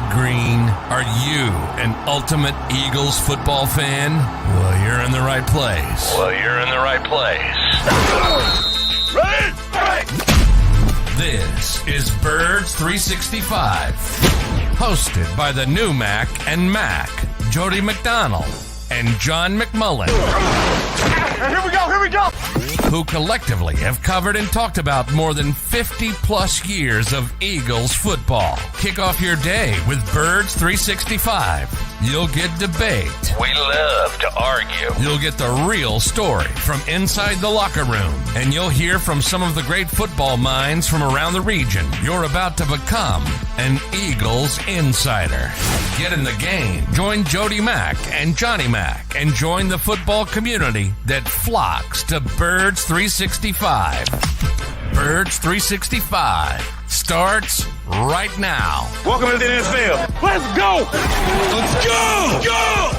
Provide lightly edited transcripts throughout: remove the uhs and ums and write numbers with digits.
bright green. Are you an ultimate Eagles football fan? Well, you're in the right place. This is Birds 365, hosted by the new Mac and Mac, Jody McDonald and John McMullen. Here we go! Who collectively have covered and talked about more than 50 plus years of Eagles football. Kick off your day with Birds 365. You'll get debate. We love to argue. You'll get the real story from inside the locker room. And you'll hear from some of the great football minds from around the region. You're about to become an Eagles insider. Get in the game. Join Jody Mack and Johnny Mack and join the football community that flocks to Birds 365. Birds 365 starts right now. Welcome to the NFL. Let's go! Let's go! Go!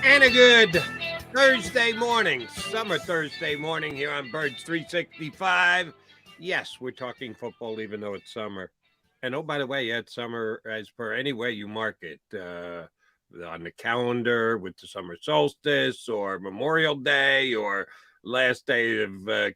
And a good Thursday morning, summer Thursday morning here on Birds 365. Yes, we're talking football even though it's summer. And oh, by the way, it's summer as per any way you mark it, on the calendar with the summer solstice or Memorial Day or last day of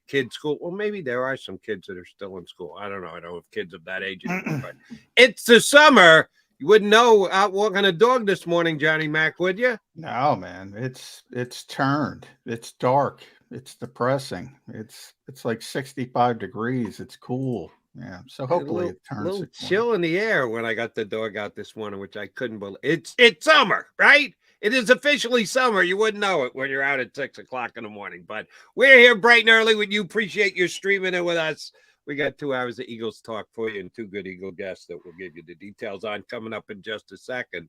kids' school. Well, maybe there are some kids that are still in school. I don't know. I don't have kids of that age anymore, but it's the summer. You wouldn't know out walking a dog this morning, Johnny Mac, would you? No, man. It's turned. It's dark. It's depressing. It's like 65 degrees. It's cool. Yeah. So hopefully it turns. A little chill in the air when I got the dog out this morning, which I couldn't believe. It's summer, right? It is officially summer. You wouldn't know it when you're out at 6 o'clock in the morning. But we're here bright and early with you. Appreciate you streaming in with us. We got 2 hours of Eagles talk for you and 2 good Eagle guests that we'll give you the details on coming up in just a second.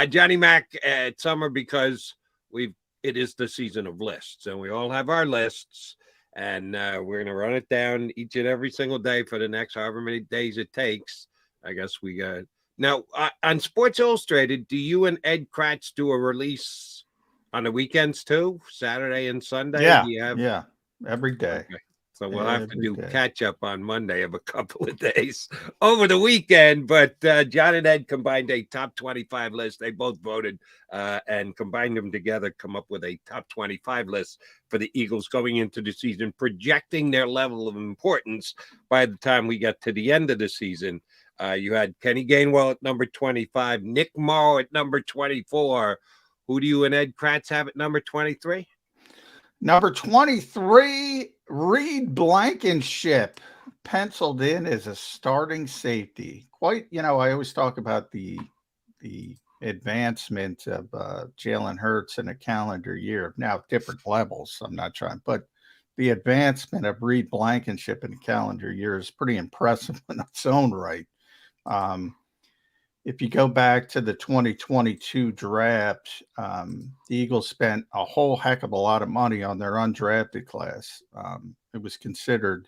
Johnny Mac at summer because it is the season of lists, and we all have our lists, and we're going to run it down each and every single day for the next however many days it takes. I guess we got now on Sports Illustrated. Do you and Ed Kratz do a release on the weekends too, Saturday and Sunday? Yeah, every day. Okay. So we'll have to do catch up on Monday of a couple of days over the weekend. But John and Ed combined a top 25 list. They both voted and combined them together, come up with a top 25 list for the Eagles going into the season, projecting their level of importance by the time we get to the end of the season. You had Kenny Gainwell at number 25, Nick Morrow at number 24. Who do you and Ed Kratz have at number 23? Number 23, Reed Blankenship, penciled in as a starting safety. Quite, I always talk about the advancement of Jalen Hurts in a calendar year. Now, different levels, I'm not trying, but the advancement of Reed Blankenship in a calendar year is pretty impressive in its own right. If you go back to the 2022 draft, the Eagles spent a whole heck of a lot of money on their undrafted class. It was considered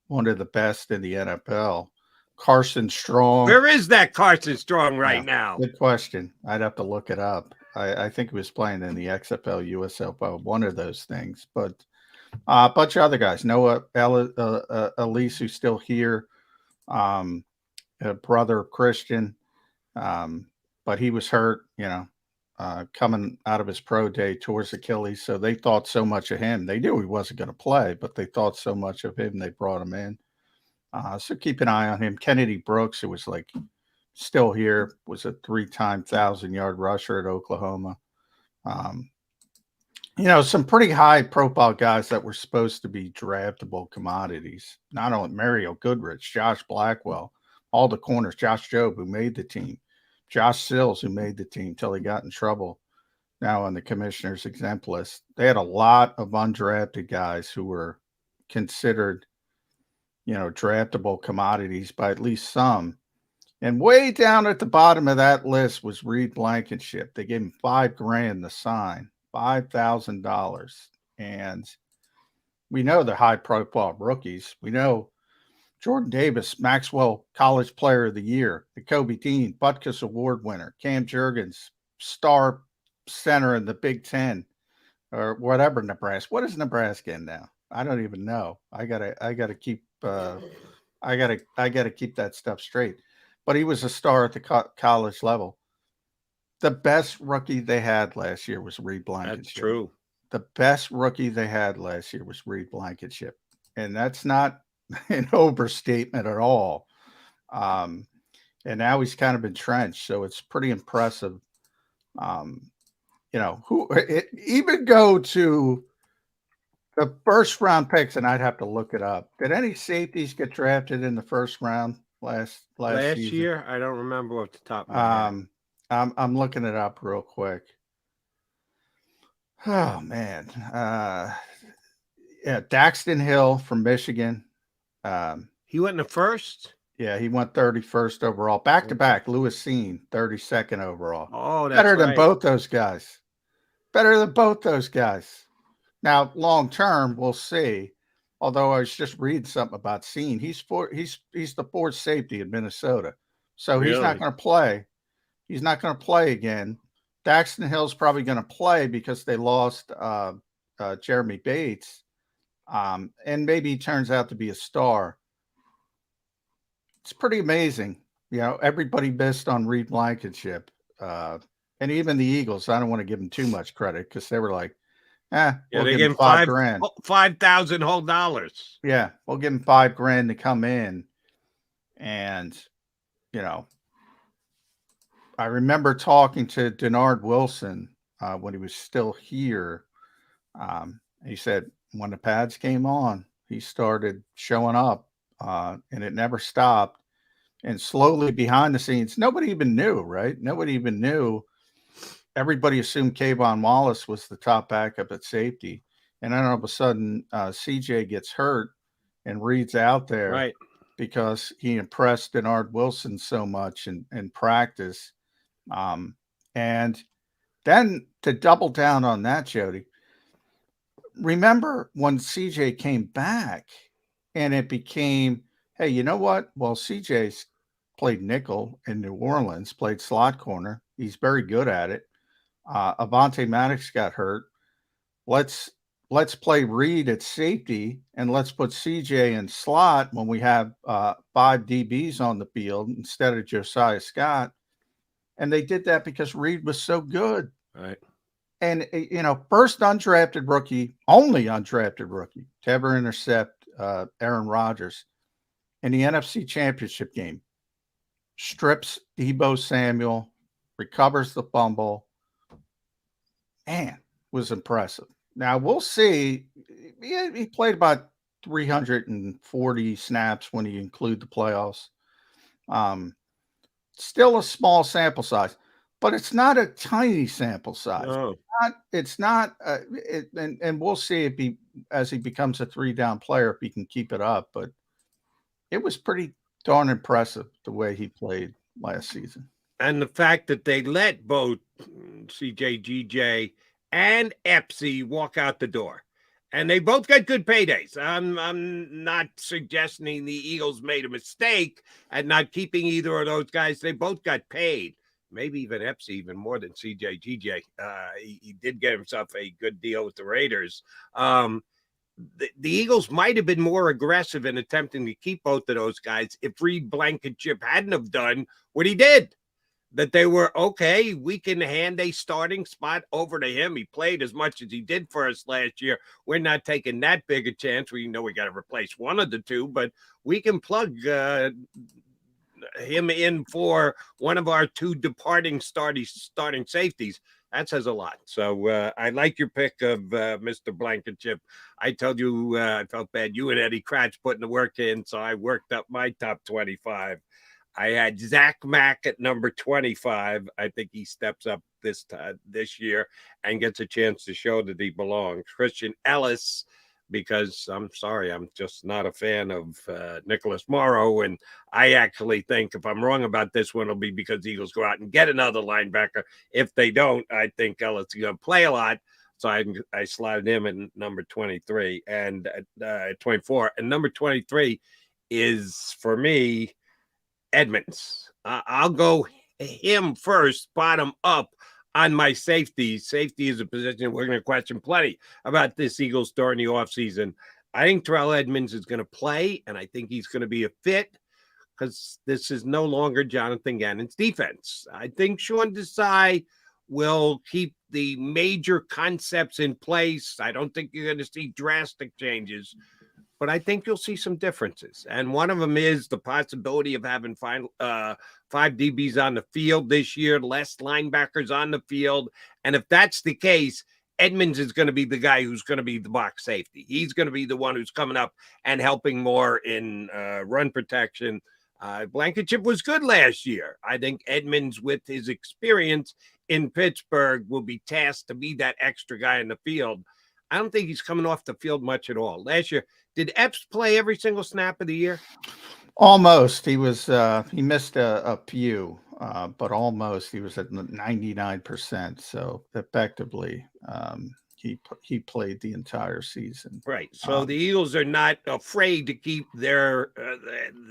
one of the best in the NFL. Carson Strong. Where is that Carson Strong right now? Good question. I'd have to look it up. I think he was playing in the XFL, USFL, one of those things. But a bunch of other guys. Noah Elise, who's still here. Brother Christian. But he was hurt, coming out of his pro day towards Achilles. So they thought so much of him. They knew he wasn't going to play, but they thought so much of him. They brought him in. So keep an eye on him. Kennedy Brooks, who was still here, was a 3-time 1,000-yard rusher at Oklahoma. Some pretty high profile guys that were supposed to be draftable commodities. Not only Mario Goodrich, Josh Blackwell, all the corners, Josh Jobe, who made the team. Josh Sills, who made the team till he got in trouble now on the commissioner's exempt list. They had a lot of undrafted guys who were considered, draftable commodities by at least some. And way down at the bottom of that list was Reed Blankenship. They gave him $5,000 to sign. $5,000. And we know the high-profile rookies. We know Jordan Davis, Maxwell College Player of the Year, the Kobe Dean, Butkus Award winner, Cam Jurgens, star center in the Big Ten, or whatever Nebraska. What is Nebraska in now? I don't even know. I gotta keep that stuff straight. But he was a star at the college level. The best rookie they had last year was Reed Blankenship. That's true. The best rookie they had last year was Reed Blankenship. And that's not an overstatement at all. And now he's kind of entrenched. So it's pretty impressive. Even go to the first round picks, and I'd have to look it up. Did any safeties get drafted in the first round last year? I don't remember off the top of my head. I'm looking it up real quick. Oh man. Daxton Hill from Michigan. He went in the first? Yeah, he went 31st overall. Back to back, Lewis Seen, 32nd overall. Oh, that's better than right. both those guys. Better than both those guys. Now, long term, we'll see. Although I was just reading something about Seen. He's the fourth safety in Minnesota. So he's not going to play. He's not going to play again. Daxton Hill's probably going to play because they lost Jeremy Bates. And maybe he turns out to be a star. It's pretty amazing. Everybody missed on Reed Blankenship. And even the Eagles, I don't want to give them too much credit because they were like, we'll they give give him $5,000. $5,000 whole dollars. Yeah, we'll give him $5,000 to come in. And, I remember talking to Denard Wilson when he was still here. He said when the pads came on, he started showing up, and it never stopped. And slowly behind the scenes, nobody even knew, right? Nobody even knew. Everybody assumed Kayvon Wallace was the top backup at safety. And then all of a sudden, CJ gets hurt and Reed's out there, right, because he impressed Denard Wilson so much in practice. And then to double down on that, Jody, remember when CJ came back and it became, hey, you know what? Well, CJ's played nickel in New Orleans, played slot corner. He's very good at it. Avonte Maddox got hurt. Let's play Reed at safety and let's put CJ in slot when we have 5 DBs on the field instead of Josiah Scott. And they did that because Reed was so good. Right. And, first undrafted rookie, only undrafted rookie to ever intercept Aaron Rodgers in the NFC Championship game. Strips Deebo Samuel, recovers the fumble. Man, was impressive. Now, we'll see. He played about 340 snaps when you include the playoffs. Still a small sample size, but it's not a tiny sample size. No. It's not, and we'll see as he becomes a 3-down player, if he can keep it up. But it was pretty darn impressive the way he played last season. And the fact that they let both CJ, GJ, and Epsy walk out the door. And they both got good paydays. I'm not suggesting the Eagles made a mistake at not keeping either of those guys. They both got paid. Maybe even Epsy, even more than CJ, GJ. He did get himself a good deal with the Raiders. The Eagles might have been more aggressive in attempting to keep both of those guys if Reed Blankenship hadn't have done what he did. That they were, okay, we can hand a starting spot over to him. He played as much as he did for us last year. We're not taking that big a chance. We know we got to replace one of the two, but we can plug him in for one of our 2 departing starting safeties. That says a lot. So I like your pick of Mr. Blankenship. I told you I felt bad. You and Eddie Kratz putting the work in, so I worked up my top 25. I had Zach Mack at number 25. I think he steps up this year and gets a chance to show that he belongs. Christian Ellis, because I'm sorry, I'm just not a fan of Nicholas Morrow. And I actually think if I'm wrong about this one, it'll be because the Eagles go out and get another linebacker. If they don't, I think Ellis is going to play a lot. So I slotted him at number 23 and 24. And number 23 is, for me, Edmonds. I'll go him first, bottom up on my safety. Safety is a position we're going to question plenty about this Eagles during the offseason. I think Terrell Edmonds is going to play, and I think he's going to be a fit because this is no longer Jonathan Gannon's defense. I think Sean Desai will keep the major concepts in place. I don't think you're going to see drastic changes, but I think you'll see some differences. And one of them is the possibility of having five DBs on the field this year, less linebackers on the field. And if that's the case, Edmonds is going to be the guy who's going to be the box safety. He's going to be the one who's coming up and helping more in run protection. Blankenship was good last year. I think Edmonds, with his experience in Pittsburgh, will be tasked to be that extra guy in the field. I don't think he's coming off the field much at all. Last year, did Epps play every single snap of the year? Almost. He was. He missed a few, but almost. He was at 99%. So effectively, he played the entire season. Right. So the Eagles are not afraid to keep their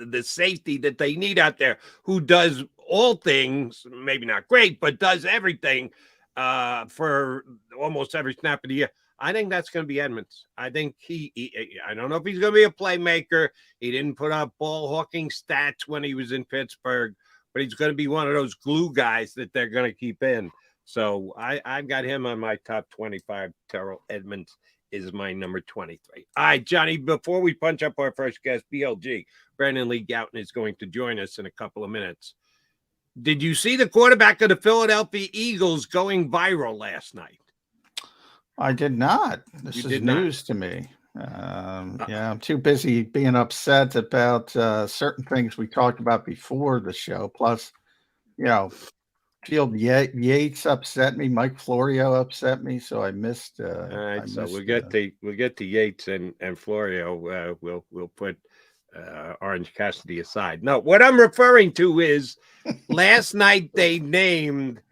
the safety that they need out there, who does all things, maybe not great, but does everything for almost every snap of the year. I think that's going to be Edmonds. I think I don't know if he's going to be a playmaker. He didn't put up ball hawking stats when he was in Pittsburgh, but he's going to be one of those glue guys that they're going to keep in. So I've got him on my top 25. Terrell Edmonds is my number 23. All right, Johnny, before we punch up our first guest, BLG, Brandon Lee Gouton is going to join us in a couple of minutes. Did you see the quarterback of the Philadelphia Eagles going viral last night? I did not. This is news to me. Yeah, I'm too busy being upset about certain things we talked about before the show. Plus, Field Yates upset me. Mike Florio upset me, so I missed. All right, so we'll get to Yates and Florio. We'll put Orange Cassidy aside. No, what I'm referring to is last night they named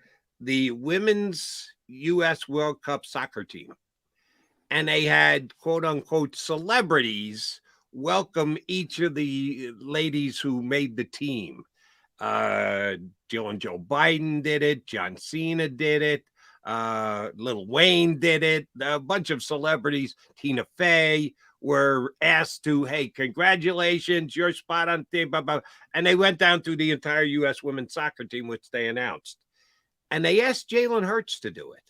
the women's U.S. World Cup soccer team, and they had quote unquote celebrities welcome each of the ladies who made the team. Joe Biden did it. John Cena did it. Lil Wayne did it. A bunch of celebrities. Tina Fey were asked to, hey, congratulations, you're spot on team, blah, blah. And they went down through the entire U.S. women's soccer team, which they announced. And they asked Jalen Hurts to do it,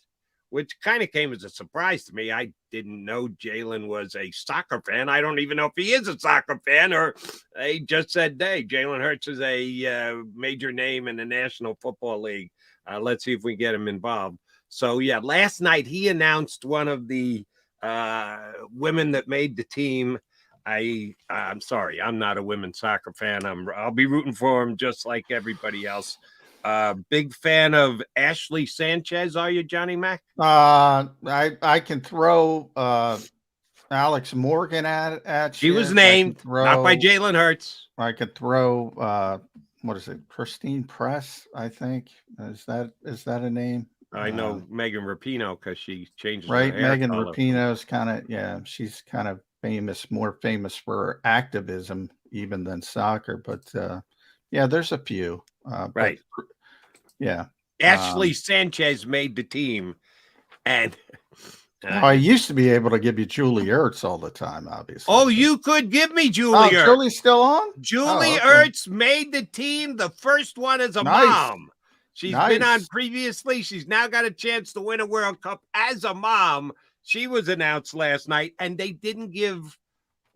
which kind of came as a surprise to me. I didn't know Jalen was a soccer fan. I don't even know if he is a soccer fan, or they just said, hey, Jalen Hurts is a major name in the National Football League. Let's see if we get him involved. So, yeah, last night he announced one of the women that made the team. I'm sorry, I'm not a women's soccer fan. I'll be rooting for him just like everybody else. Big fan of Ashley Sanchez, are you, Johnny Mac? I can throw Alex Morgan at she was named, not by Jalen Hurts. I could throw what is it, Christine Press, I think. Is that a name? I know Megan Rapinoe because she changes right. Her hair Megan color. Rapinoe's she's kind of more famous for her activism even than soccer, but there's a few. Right. Yeah. Ashley Sanchez made the team. And I used to be able to give you Julie Ertz all the time, obviously. Oh, you could give me Julie Ertz. Julie's still on? Julie Ertz made the team, the first one as a mom. She's been on previously. She's now got a chance to win a World Cup as a mom. She was announced last night, and they didn't give,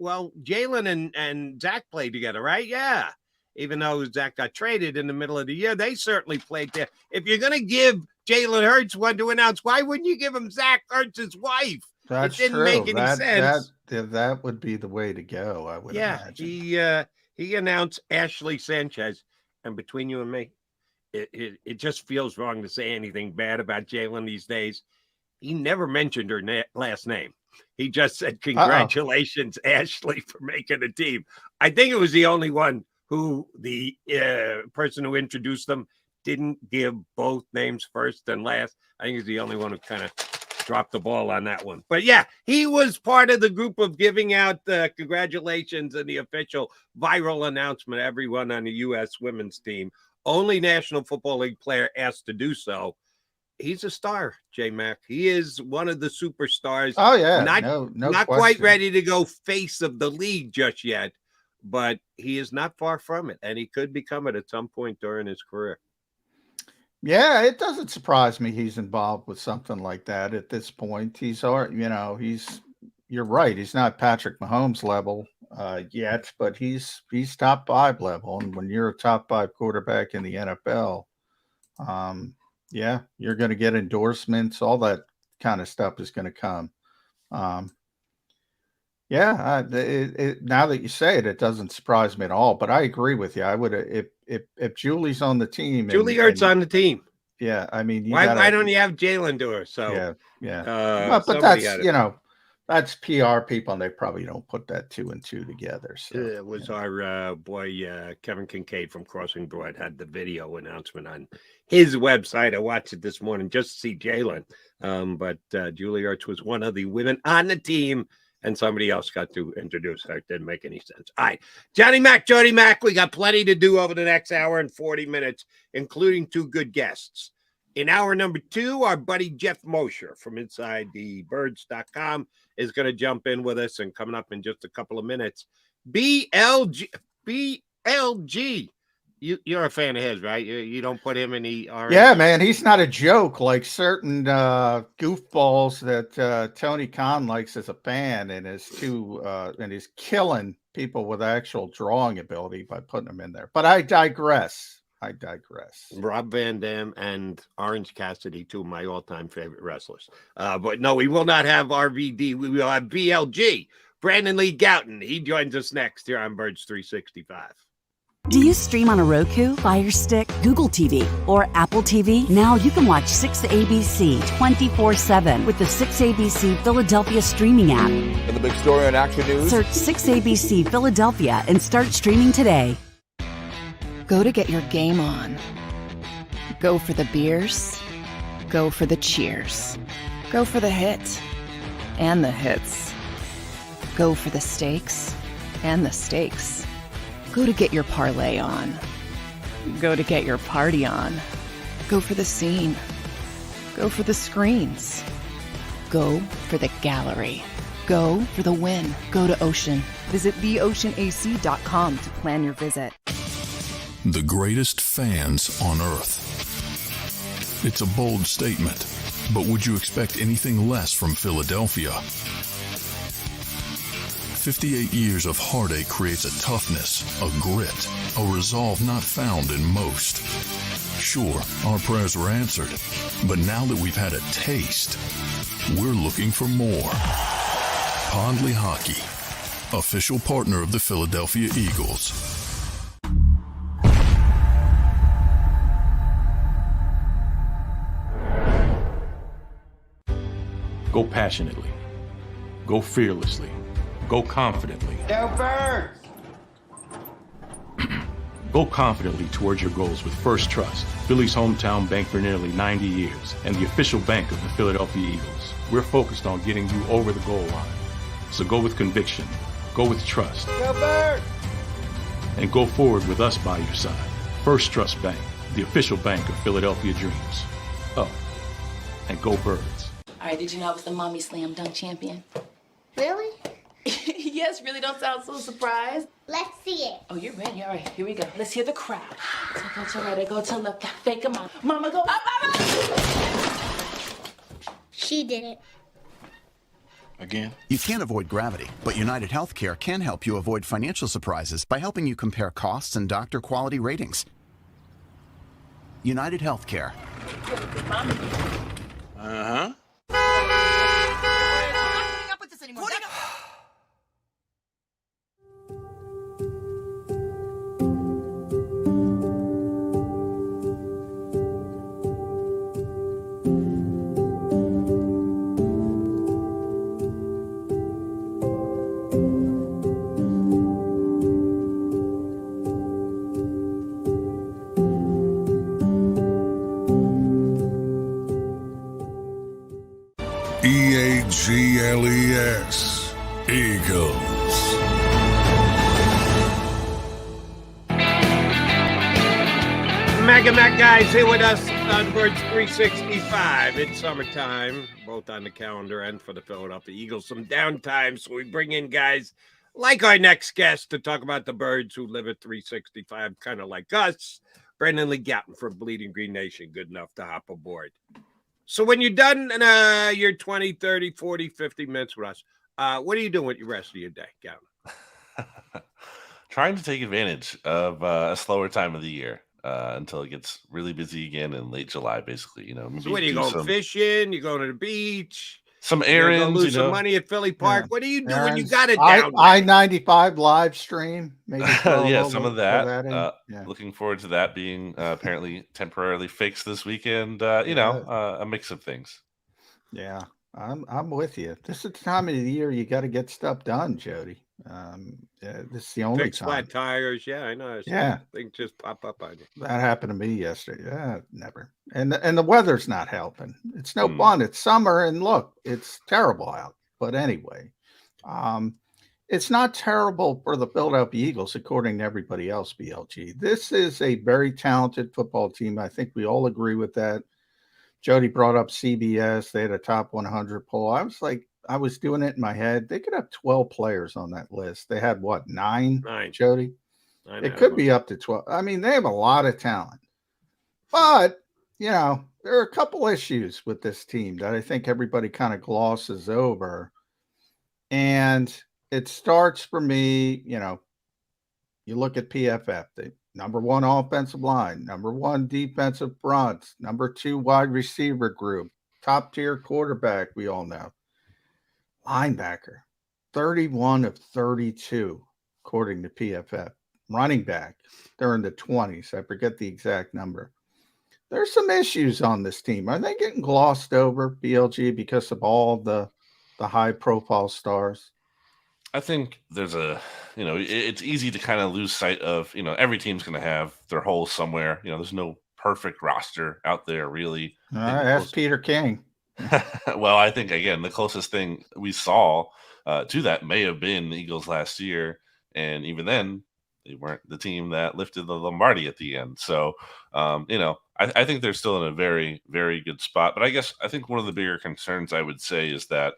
Jalen and Zach played together, right? Yeah. Even though Zach got traded in the middle of the year, they certainly played there. If you're going to give Jalen Hurts one to announce, why wouldn't you give him Zach Ertz's wife? That's it didn't true. make any sense. That would be the way to go, I would imagine. He announced Ashley Sanchez, and between you and me, it just feels wrong to say anything bad about Jalen these days. He never mentioned her last name. He just said, congratulations, Ashley, for making the team. I think it was the only one who the person who introduced them didn't give both names first and last. I think he's the only one who kind of dropped the ball on that one. But yeah, he was part of the group of giving out congratulations and the official viral announcement. Everyone on the U.S. women's team, only National Football League player asked to do so. He's a star, J-Mac. He is one of the superstars. Oh, yeah. Not quite ready to go face of the league just yet, but he is not far from it, and he could become it at some point during his career. Yeah, it doesn't surprise me he's involved with something like that at this point. You're right. He's not Patrick Mahomes level yet, but he's top 5 level. And when you're a top 5 quarterback in the NFL, yeah, you're going to get endorsements. All that kind of stuff is going to come. Now that you say it, it doesn't surprise me at all. But I agree with you. I would if Julie's on the team. Julie Hurts on the team. Yeah, I mean, why don't you have Jalen do it? So yeah. But that's that's PR people, and they probably don't put that 2 and 2 together. So it was our boy Kevin Kincaid from Crossing Broad had the video announcement on his website. I watched it this morning just to see Jalen. But Julie Hurts was one of the women on the team, and somebody else got to introduce her. It didn't make any sense. All right, Jody Mac, we got plenty to do over the next hour and 40 minutes, including 2 good guests. In hour number 2, our buddy Jeff Mosher from InsideTheBirds.com is going to jump in with us, and coming up in just a couple of minutes, BLG. You're a fan of his, right? You don't put him in the orange. Yeah, man, he's not a joke like certain goofballs that Tony Khan likes as a fan, and is killing people with actual drawing ability by putting them in there. But I digress. Rob Van Dam and Orange Cassidy, 2 of my all-time favorite wrestlers. But no, we will not have RVD. We will have BLG. Brandon Lee Gouton. He joins us next here on Birds 365. Do you stream on a Roku, Fire Stick, Google TV, or Apple TV? Now you can watch 6ABC 24/7 with the 6ABC Philadelphia streaming app. And the big story on Action News? Search 6ABC Philadelphia and start streaming today. Go to get your game on. Go for the beers. Go for the cheers. Go for the hit and the hits. Go for the stakes and the stakes. Go to get your parlay on. Go to get your party on. Go for the scene. Go for the screens. Go for the gallery. Go for the win. Go to Ocean. Visit theoceanac.com to plan your visit. The greatest fans on earth. It's a bold statement, but would you expect anything less from Philadelphia? 58 years of heartache creates a toughness, a grit, a resolve not found in most. Sure, our prayers were answered, but now that we've had a taste, we're looking for more. Pondley Hockey, official partner of the Philadelphia Eagles. Go passionately. Go fearlessly. Go confidently. Go Birds! Go confidently towards your goals with First Trust, Philly's hometown bank for nearly 90 years, and the official bank of the Philadelphia Eagles. We're focused on getting you over the goal line. So go with conviction. Go with trust. Go Birds! And go forward with us by your side. First Trust Bank, the official bank of Philadelphia Dreams. Oh, and go Birds. All right, did you know I was the Mommy Slam Dunk Champion? Really? Yes, really, don't sound so surprised. Let's see it. Oh, you're ready. All right, here we go. Let's hear the crowd. So go to right, I go to left, fake a mom. Mama, go up, up. She did it. Again? You can't avoid gravity, but United Healthcare can help you avoid financial surprises by helping you compare costs and doctor quality ratings. United Healthcare. Uh-huh. EAGLES, Eagles. Mega Mac guys here with us on Birds 365. It's summertime, both on the calendar and for the Philadelphia Eagles. Some downtime, so we bring in guys like our next guest to talk about the Birds who live at 365, kind of like us. Brendan Lee Gatton from Bleeding Green Nation, good enough to hop aboard. So when you're done in your 20, 30, 40, 50 minutes with us, what are you doing with the rest of your day, Gatton? Trying to take advantage of a slower time of the year. Until it gets really busy again in late July, basically. You know, maybe so what are you going fishing? You going to the beach? Some errands. Lose some money at Philly Park. Yeah. What do you do when you got it down? I-95 live stream. Maybe yeah, some of that. Looking forward to that being apparently temporarily fixed this weekend. You know, a mix of things. Yeah, I'm with you. This is the time of the year you got to get stuff done, Jody. This is the only Fix time. Flat tires, yeah, I know. Things just pop up on you. That happened to me yesterday. Yeah, never. And the weather's not helping. It's no fun. It's summer, and look, it's terrible out. But anyway, it's not terrible for the Philadelphia Eagles, according to everybody else. BLG. This is a very talented football team. I think we all agree with that. Jody brought up CBS. They had a top 100 poll. I was doing it in my head. They could have 12 players on that list. They had what, nine, Jody? It could be up to 12. I mean, they have a lot of talent. But, you know, there are a couple issues with this team that I think everybody kind of glosses over. And it starts for me, you know, you look at PFF, the number one offensive line, number one defensive front, number two wide receiver group, top tier quarterback, we all know. Linebacker, 31 of 32, according to PFF. Running back, they're in the 20s. I forget the exact number. There's some issues on this team. Are they getting glossed over, BLG, because of all the high-profile stars? I think there's it's easy to kind of lose sight of, every team's going to have their holes somewhere. There's no perfect roster out there, really. Ask Peter King. Well, I think, again, the closest thing we saw to that may have been the Eagles last year. And even then, they weren't the team that lifted the Lombardi at the end. So, I think they're still in a very, very good spot. But I think one of the bigger concerns I would say is that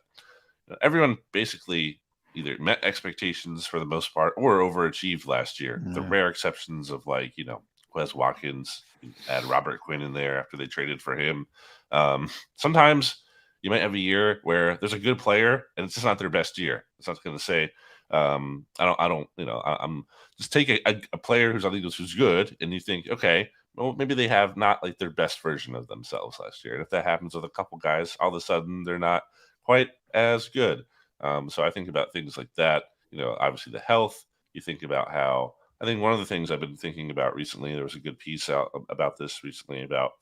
everyone basically either met expectations for the most part or overachieved last year. The rare exceptions of Quez Watkins, add Robert Quinn in there after they traded for him. Sometimes you might have a year where there's a good player and it's just not their best year. It's not going to say, I'm just take a player who's on the Eagles who's good, and you think, okay, well, maybe they have not their best version of themselves last year. And if that happens with a couple guys, all of a sudden they're not quite as good. So I think about things like that, obviously the health. You think about how, I think one of the things I've been thinking about recently, there was a good piece out about this recently about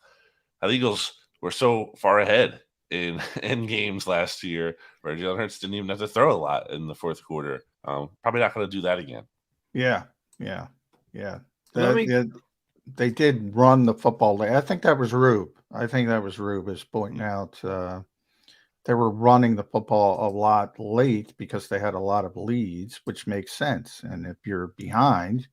how the Eagles were so far ahead in games last year where Jalen Hurts didn't even have to throw a lot in the fourth quarter. Probably not going to do that again. Yeah. They did run the football. I think that was Rube. Is pointing out they were running the football a lot late because they had a lot of leads, which makes sense. And if you're behind,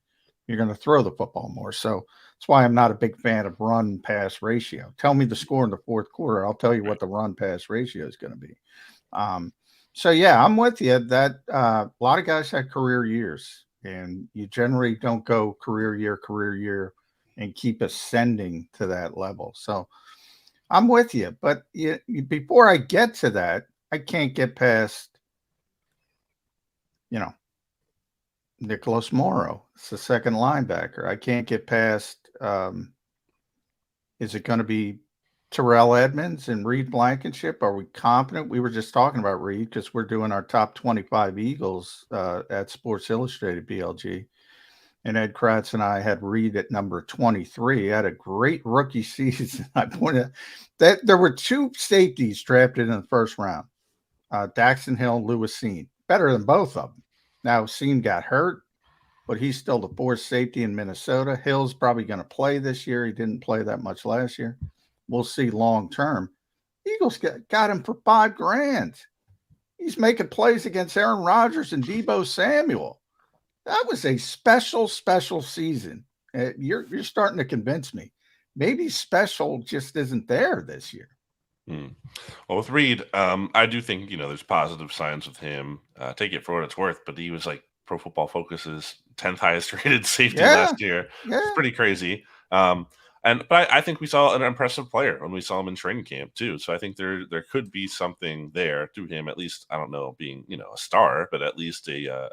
you're going to throw the football more. So that's why I'm not a big fan of run-pass ratio. Tell me the score in the fourth quarter. I'll tell you what the run-pass ratio is going to be. So, yeah, I'm with you that a lot of guys had career years, and you generally don't go career year, and keep ascending to that level. So I'm with you. But before I get to that, I can't get past, Nicholas Morrow. It's the second linebacker. I can't get past, is it going to be Terrell Edmonds and Reed Blankenship? Are we confident? We were just talking about Reed because we're doing our top 25 Eagles at Sports Illustrated BLG. And Ed Kratz and I had Reed at number 23. He had a great rookie season. I pointed out that there were two safeties drafted in the first round, Daxton Hill and Lewis Seen. Better than both of them. Now, Seen got hurt, but he's still the fourth safety in Minnesota. Hill's probably going to play this year. He didn't play that much last year. We'll see long term. Eagles got him for $5,000. He's making plays against Aaron Rodgers and Deebo Samuel. That was a special season. You're starting to convince me. Maybe special just isn't there this year. Well, with Reed, I do think, there's positive signs with him. Take it for what it's worth, but he was like Pro Football Focus's 10th highest rated safety last year. Yeah. It's pretty crazy. But I think we saw an impressive player when we saw him in training camp too. So I think there could be something there to him, at least, I don't know, being, a star, but at least a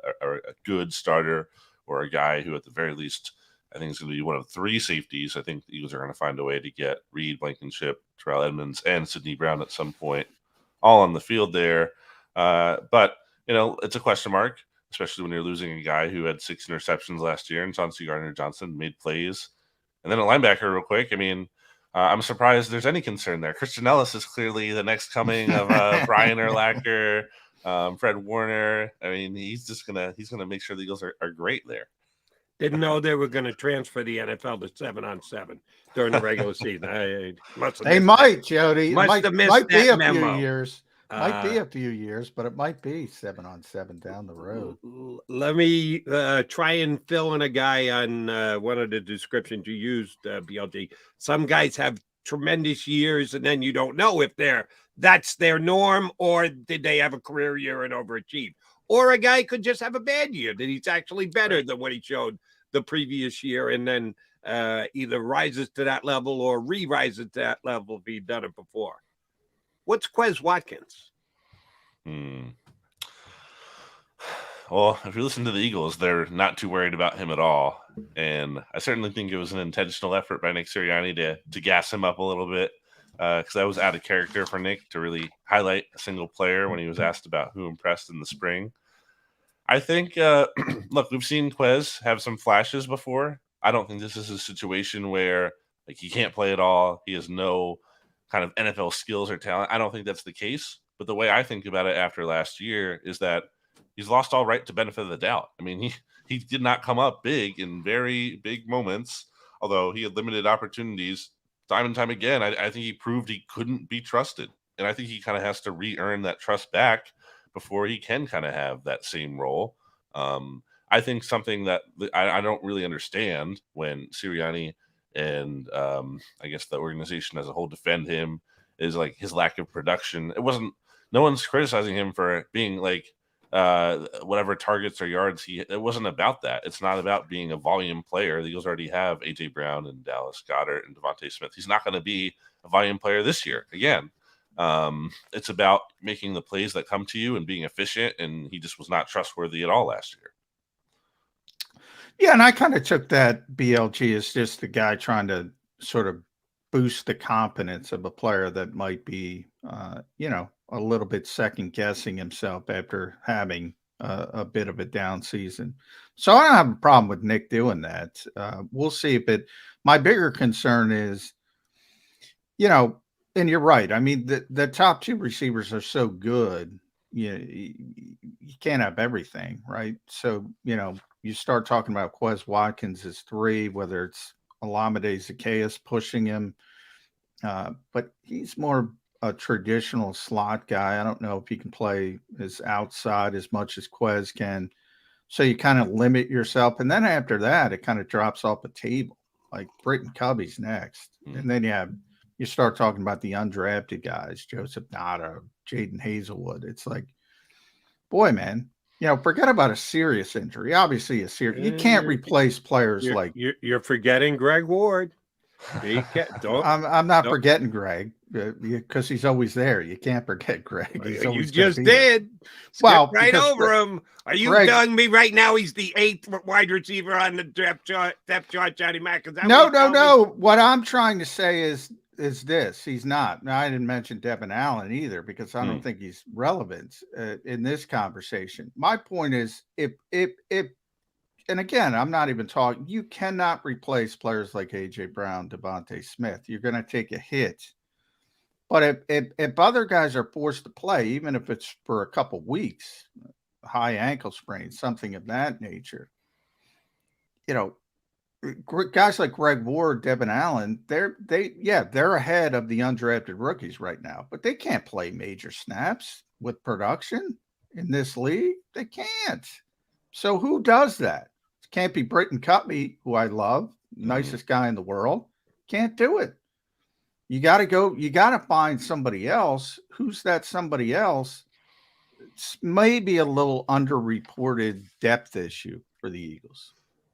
good starter, or a guy who at the very least, I think is going to be one of 3 safeties. I think the Eagles are going to find a way to get Reed, Blankenship, Terrell Edmonds, and Sidney Brown at some point all on the field there. But, it's a question mark, especially when you're losing a guy who had 6 interceptions last year, and Chauncey Gardner-Johnson made plays. And then a linebacker real quick. I mean, I'm surprised there's any concern there. Christian Ellis is clearly the next coming of Brian Urlacher, Fred Warner. I mean, he's gonna make sure the Eagles are great there. Didn't know they were going to transfer the NFL to 7-on-7 during the regular season. They might, Jody. Might be a memo. few years. Might be a few years, but it might be 7-on-7 down the road. Let me try and fill in a guy on one of the descriptions you used, BLD. Some guys have tremendous years, and then you don't know if that's their norm, or did they have a career year and overachieve. Or a guy could just have a bad year that he's actually better than what he showed the previous year, and then either rises to that level or re-rises to that level if he'd done it before. What's Quez Watkins? Well, if you listen to the Eagles, they're not too worried about him at all. And I certainly think it was an intentional effort by Nick Sirianni to gas him up a little bit, because that was out of character for Nick to really highlight a single player when he was asked about who impressed in the spring. I think, look, we've seen Quez have some flashes before. I don't think this is a situation where he can't play at all. He has no kind of NFL skills or talent. I don't think that's the case. But the way I think about it after last year is that he's lost all right to benefit of the doubt. I mean, he did not come up big in very big moments, although he had limited opportunities time and time again. I think he proved he couldn't be trusted. And I think he kind of has to re-earn that trust back before he can kind of have that same role. I think something that I don't really understand when Sirianni and I guess the organization as a whole defend him is like his lack of production. No one's criticizing him for being like whatever targets or yards it wasn't about that. It's not about being a volume player. The Eagles already have AJ Brown and Dallas Goedert and Devontae Smith. He's not going to be a volume player this year again. It's about making the plays that come to you and being efficient, and he just was not trustworthy at all last year. Yeah, and I kind of took that BLG as just the guy trying to sort of boost the confidence of a player that might be, a little bit second guessing himself after having a bit of a down season. So I don't have a problem with Nick doing that. We'll see if my bigger concern is, and you're right. I mean, the top 2 receivers are so good. You can't have everything, right? So, you start talking about Quez Watkins as 3, whether it's Olamide Zaccheaus pushing him. But he's more a traditional slot guy. I don't know if he can play as outside as much as Quez can. So you kind of limit yourself. And then after that, it kind of drops off the table. Like Britton Covey's next. And then you start talking about the undrafted guys, Joseph Nada, Jaden Hazelwood. It's like, boy, man, forget about a serious injury. Obviously, you can't replace players like you're forgetting Greg Ward. I'm not forgetting Greg because he's always there. You can't forget Greg. You just did. Well, right over him. Are you telling me right now he's the 8th wide receiver on the depth chart, Johnny Mack? No. What I'm trying to say is this. He's not. Now, I didn't mention Devin Allen either because I don't think he's relevant in this conversation. My point is if and again, I'm not even talking. You cannot replace players like AJ Brown, Devontae Smith. You're going to take a hit. But if other guys are forced to play, even if it's for a couple weeks, high ankle sprain, something of that nature, guys like Greg Ward, Devin Allen, they're ahead of the undrafted rookies right now, but they can't play major snaps with production in this league. They can't. So who does that? It can't be Britton Cutby, who I love, nicest guy in the world. Can't do it. You got to find somebody else. Who's that somebody else? It's maybe a little underreported depth issue for the Eagles.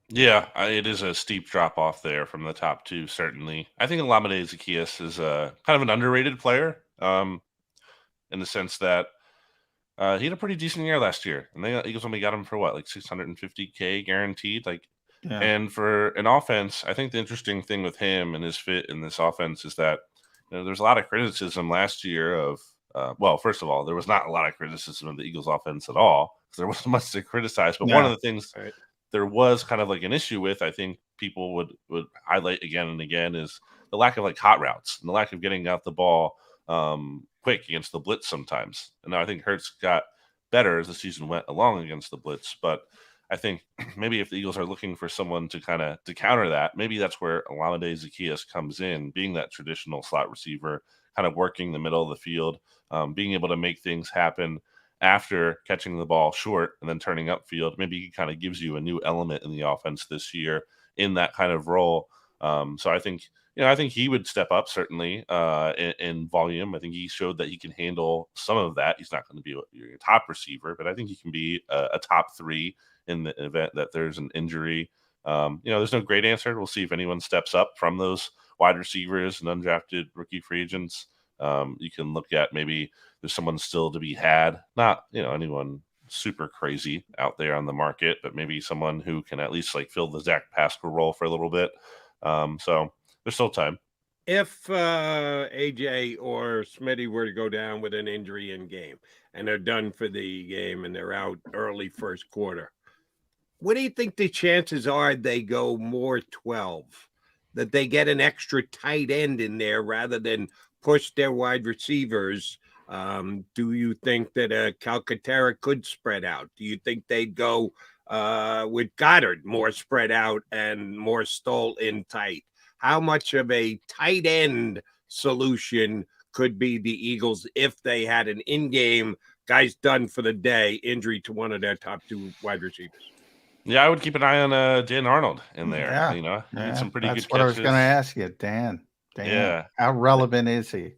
Yeah, it is a steep drop off there from the top two, certainly. I think Olamide Zaccheaus is kind of an underrated player in the sense that he had a pretty decent year last year. And the Eagles only got him for what, like $650K guaranteed? And for an offense, I think the interesting thing with him and his fit in this offense is that there's a lot of criticism last year of, well, first of all, there was not a lot of criticism of the Eagles offense at all because there wasn't much to criticize. But one of the things there was kind of like an issue with, I think people would highlight again and again, is the lack of like hot routes and the lack of getting out the ball quick against the blitz sometimes. And now I think Hurts got better as the season went along against the blitz, but I think maybe if the Eagles are looking for someone to counter that, maybe that's where Olamide Zaccheaus comes in, being that traditional slot receiver, kind of working the middle of the field, being able to make things happen after catching the ball short and then turning upfield. Maybe he kind of gives you a new element in the offense this year in that kind of role. So I think he would step up certainly in volume. I think he showed that he can handle some of that. He's not going to be your top receiver, but I think he can be a top three in the event that there's an injury. There's no great answer. We'll see if anyone steps up from those wide receivers and undrafted rookie free agents. You can look at maybe there's someone still to be had, not anyone super crazy out there on the market, but maybe someone who can at least like fill the Zach Pascal role for a little bit. So there's still time. If AJ or Smitty were to go down with an injury in game and they're done for the game and they're out early first quarter, what do you think the chances are they go more 12, that they get an extra tight end in there rather than push their wide receivers? Do you think that Calcaterra could spread out? Do you think they'd go with Goddard more spread out and more Stoll in tight? How much of a tight end solution could be the Eagles if they had an in-game guys done for the day injury to one of their top two wide receivers? Yeah, I would keep an eye on Dan Arnold in there. Yeah. He some pretty good catches. That's what I was going to ask you, Dan. Yeah. How relevant is he?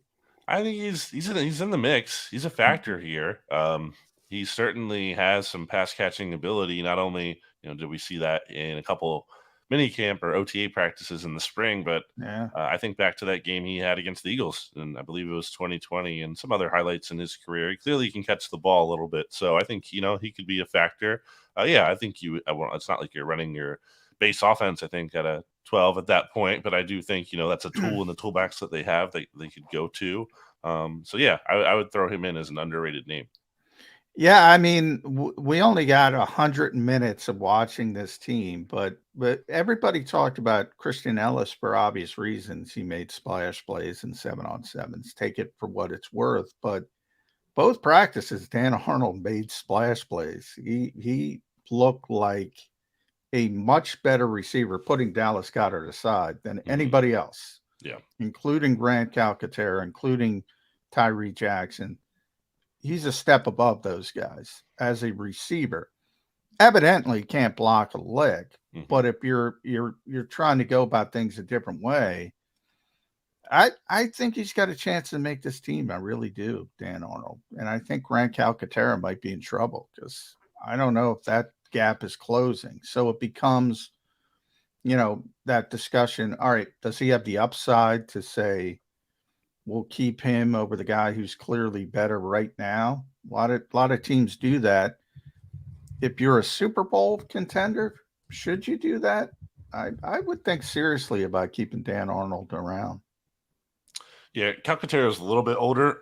I think he's in the mix. He's a factor here. He certainly has some pass catching ability. Not only did we see that in a couple mini camp or OTA practices in the spring, but I think back to that game he had against the Eagles, and I believe it was 2020, and some other highlights in his career. He clearly can catch the ball a little bit, so I think he could be a factor. I think it's not like you're running your base offense, I think, at a 12 at that point, but I do think that's a tool in the toolbox that they have that they could go to. I would throw him in as an underrated name. Yeah, I mean, we only got 100 minutes of watching this team, but everybody talked about Christian Ellis for obvious reasons. He made splash plays and 7-on-7s. Take it for what it's worth, but both practices, Dan Arnold made splash plays. He looked like a much better receiver, putting Dallas Goedert aside, than anybody else. Yeah, including Grant Calcaterra, including Tyree Jackson. He's a step above those guys as a receiver. Evidently can't block a leg, but if you're trying to go about things a different way, I think he's got a chance to make this team. I really do, Dan Arnold. And I think Grant Calcaterra might be in trouble because I don't know if that gap is closing. So it becomes, that discussion. All right, does he have the upside to say, we'll keep him over the guy who's clearly better right now? A lot of teams do that. If you're a Super Bowl contender, should you do that? I would think seriously about keeping Dan Arnold around. Yeah, Calcaterra is a little bit older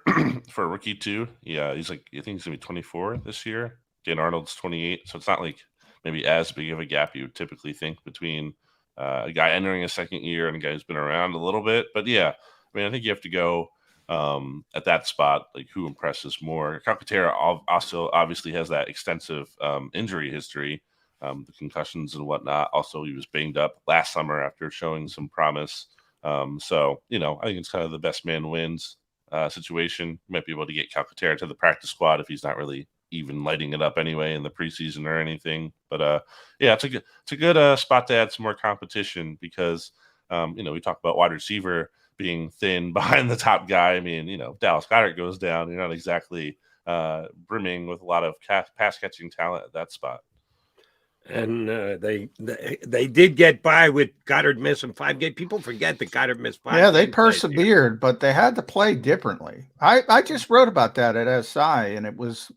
for a rookie too. Yeah, I think he's gonna be 24 this year. Dan Arnold's 28, so it's not like maybe as big of a gap you would typically think between a guy entering a second year and a guy who's been around a little bit. But yeah, I mean, I think you have to go at that spot, like who impresses more. Calcaterra also obviously has that extensive injury history. the concussions and whatnot. Also, he was banged up last summer after showing some promise. So, you know, I think it's kind of the best man wins situation. You might be able to get Calcaterra to the practice squad if he's not really even lighting it up anyway in the preseason or anything. But yeah, it's a good spot to add some more competition because you know, we talk about wide receiver being thin behind the top guy. I mean, you know, if Dallas Goedert goes down, you're not exactly brimming with a lot of pass catching talent at that spot. And they did get by with Goddard missing 5 games. People forget that Goddard missed 5. Yeah, they persevered, but they had to play differently. I just wrote about that at SI, and it was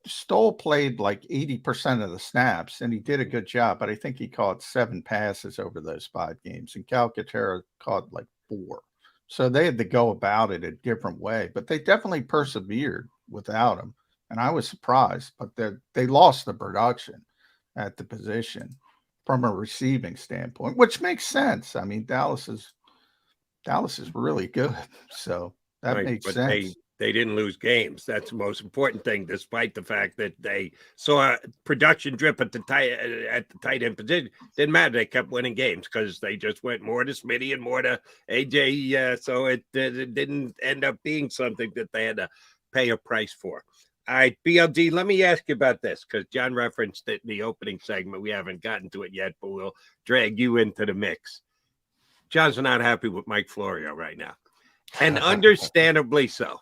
Stoll played like 80% of the snaps, and he did a good job. But I think he caught 7 passes over those 5 games, and Calcaterra caught like 4. So they had to go about it a different way. But they definitely persevered without him, and I was surprised. But they lost the production at the position from a receiving standpoint, which makes sense. I mean, Dallas is really good, so that makes sense. They didn't lose games. That's the most important thing, despite the fact that they saw a production drip at the tight end position. Didn't matter. They kept winning games because they just went more to Smitty and more to AJ. So it didn't end up being something that they had to pay a price for. All right, BLD, let me ask you about this because John referenced it in the opening segment. We haven't gotten to it yet, but we'll drag you into the mix. John's not happy with Mike Florio right now, and understandably so,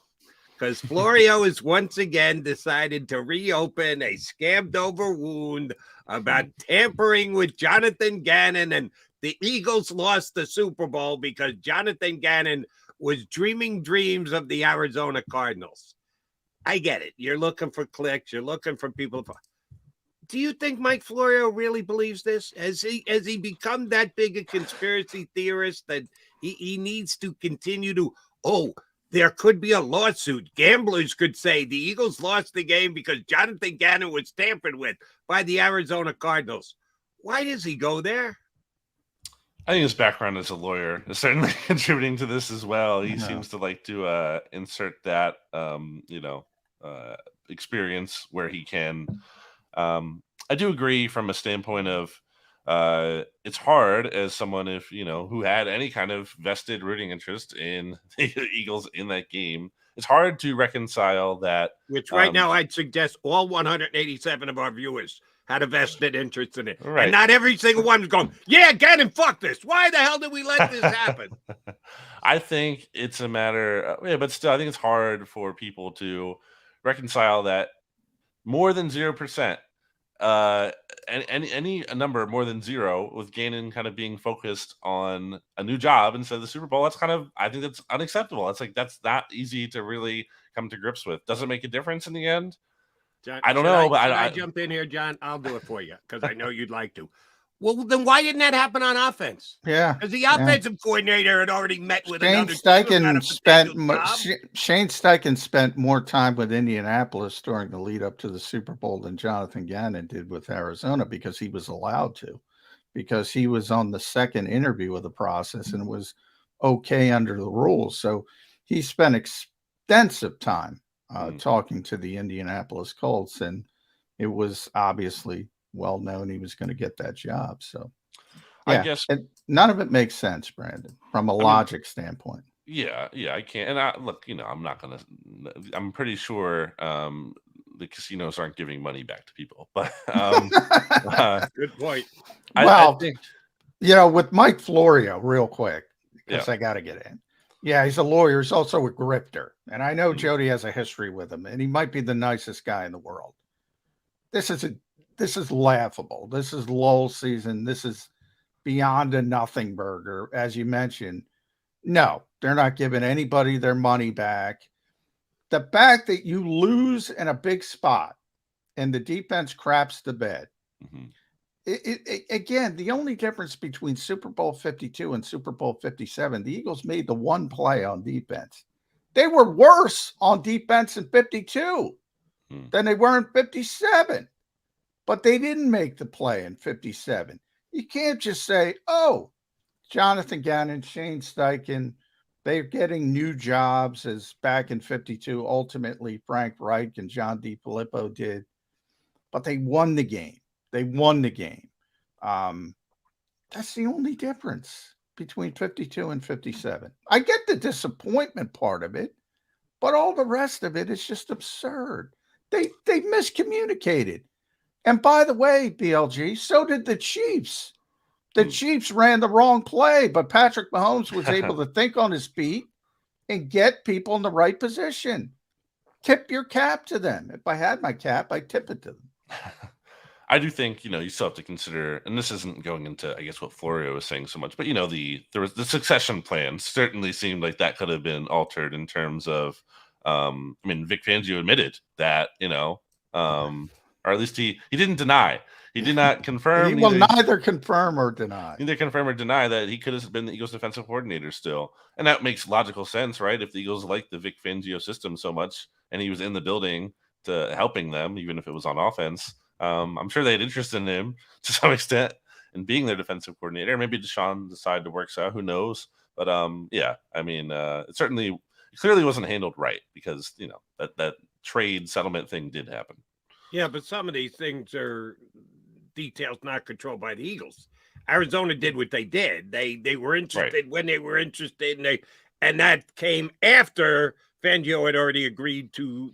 because Florio has once again decided to reopen a scammed over wound about tampering with Jonathan Gannon, and the Eagles lost the Super Bowl because Jonathan Gannon was dreaming dreams of the Arizona Cardinals. I get it. You're looking for clicks. You're looking for people. Do you think Mike Florio really believes this? Has he become that big a conspiracy theorist that he needs to continue to, there could be a lawsuit. Gamblers could say the Eagles lost the game because Jonathan Gannon was tampered with by the Arizona Cardinals. Why does he go there? I think his background as a lawyer is certainly contributing to this as well. He seems to like to insert that, experience where he can. I do agree from a standpoint of it's hard as someone who had any kind of vested rooting interest in the Eagles in that game. It's hard to reconcile that. Which right now I'd suggest all 187 of our viewers had a vested interest in it. Right. And not every single one was going, yeah, Gannon, fuck this. Why the hell did we let this happen? I think it's a matter but still, I think it's hard for people to reconcile that more than 0%. And any number more than 0 with Gannon kind of being focused on a new job instead of the Super Bowl. I think that's unacceptable. It's like, that's not easy to really come to grips with. Does it make a difference in the end? John, I don't know. But I jump in here, John? I'll do it for you because I know you'd like to. Well, then why didn't that happen on offense? Yeah. Because the offensive coordinator had already met with Shane another Steichen spent more time with Indianapolis during the lead up to the Super Bowl than Jonathan Gannon did with Arizona because he was allowed to, because he was on the second interview of the process and was okay under the rules. So he spent extensive time talking to the Indianapolis Colts, and it was obviously well known he was going to get that job. So yeah, I guess none of it makes sense, Brandon, from a logic standpoint. Yeah, I can't. And look, I'm pretty sure the casinos aren't giving money back to people, but good point. I think, with Mike Florio, real quick, because I got to get in. Yeah, he's a lawyer. He's also a grifter. And I know Jody has a history with him, and he might be the nicest guy in the world. This is laughable. This is lull season. This is beyond a nothing burger, as you mentioned. No, they're not giving anybody their money back. The fact that you lose in a big spot and the defense craps the bed. Mm-hmm. Again, the only difference between Super Bowl 52 and Super Bowl 57, the Eagles made the one play on defense. They were worse on defense in 52 than they were in 57. But they didn't make the play in 57. You can't just say, Jonathan Gannon, Shane Steichen, they're getting new jobs as back in 52. Ultimately, Frank Reich and John DiFilippo did. But they won the game. They won the game. That's the only difference between 52 and 57. I get the disappointment part of it, but all the rest of it is just absurd. They miscommunicated. And by the way, BLG, so did the Chiefs. The Chiefs ran the wrong play, but Patrick Mahomes was able to think on his feet and get people in the right position. Tip your cap to them. If I had my cap, I'd tip it to them. I do think, you still have to consider, and this isn't going into, I guess, what Florio was saying so much, but there was the succession plan certainly seemed like that could have been altered in terms of, Vic Fangio admitted that, or at least he didn't deny. He did not confirm. He will neither confirm or deny. Neither confirm or deny that he could have been the Eagles defensive coordinator still. And that makes logical sense, right? If the Eagles like the Vic Fangio system so much and he was in the building to helping them, even if it was on offense, I'm sure they had interest in him to some extent in being their defensive coordinator. Maybe Deshaun decided to work out. Who knows? But it clearly wasn't handled right because, that trade settlement thing did happen. Yeah, but some of these things are details not controlled by the Eagles. Arizona did what they did. They were interested when they were interested, and that came after Fangio had already agreed to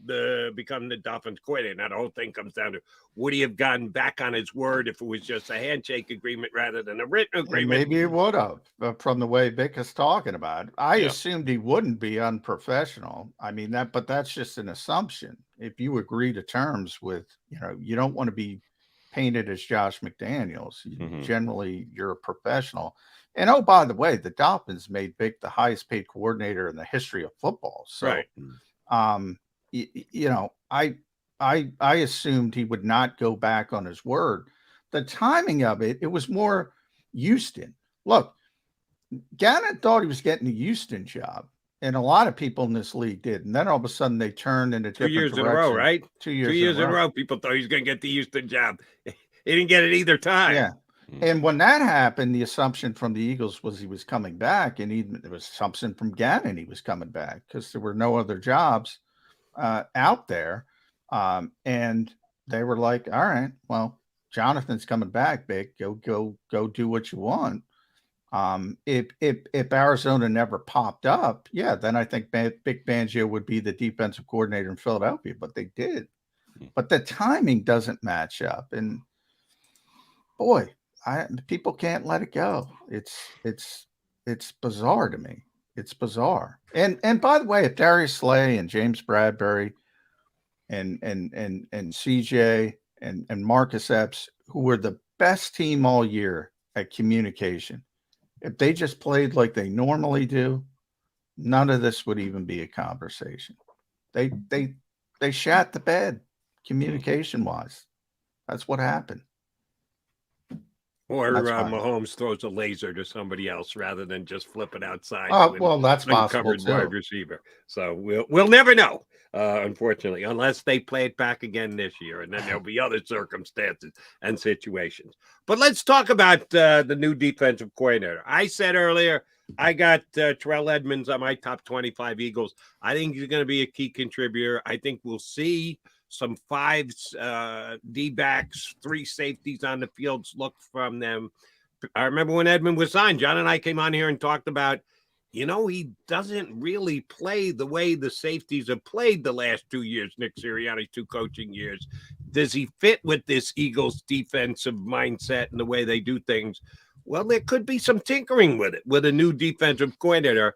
become the Dolphins coordinator. Now the whole thing comes down to, would he have gotten back on his word if it was just a handshake agreement rather than a written agreement? And maybe he would have, from the way Vic is talking about it. I assumed he wouldn't be unprofessional. But that's just an assumption. If you agree to terms with, you don't want to be painted as Josh McDaniels. Generally, you're a professional. And oh, by the way, the Dolphins made Vic the highest paid coordinator in the history of football. So, I assumed he would not go back on his word. The timing of it, it was more Houston. Look, Gannon thought he was getting the Houston job, and a lot of people in this league did. And then all of a sudden they turned in a different 2 years direction. in a row, right? 2 years, 2 years in a row, people thought he was going to get the Houston job. He didn't get it either time. Yeah. And when that happened, the assumption from the Eagles was he was coming back, and there was assumption from Gannon he was coming back because there were no other jobs out there. And they were like, all right, well, Jonathan's coming back, Vic. Go do what you want. If Arizona never popped up, then I think Vic Fangio would be the defensive coordinator in Philadelphia, but they did. But the timing doesn't match up. And boy, people can't let it go. It's bizarre to me. It's bizarre. And by the way, if Darius Slay and James Bradbury and CJ and Marcus Epps, who were the best team all year at communication, if they just played like they normally do, none of this would even be a conversation. They shat the bed communication wise. That's what happened. Or Mahomes throws a laser to somebody else rather than just flip it outside. Well, that's possible too. Wide receiver. So we'll never know, unfortunately, unless they play it back again this year, and then there'll be other circumstances and situations. But let's talk about the new defensive coordinator. I said earlier, I got Terrell Edmonds on my top 25 Eagles. I think he's going to be a key contributor. I think we'll see some fives, D-backs, 3 safeties on the fields look from them. I remember when Edmund was signed, John and I came on here and talked about, he doesn't really play the way the safeties have played the last 2 years, Nick Sirianni's 2 coaching years. Does he fit with this Eagles defensive mindset and the way they do things? Well, there could be some tinkering with it with a new defensive coordinator.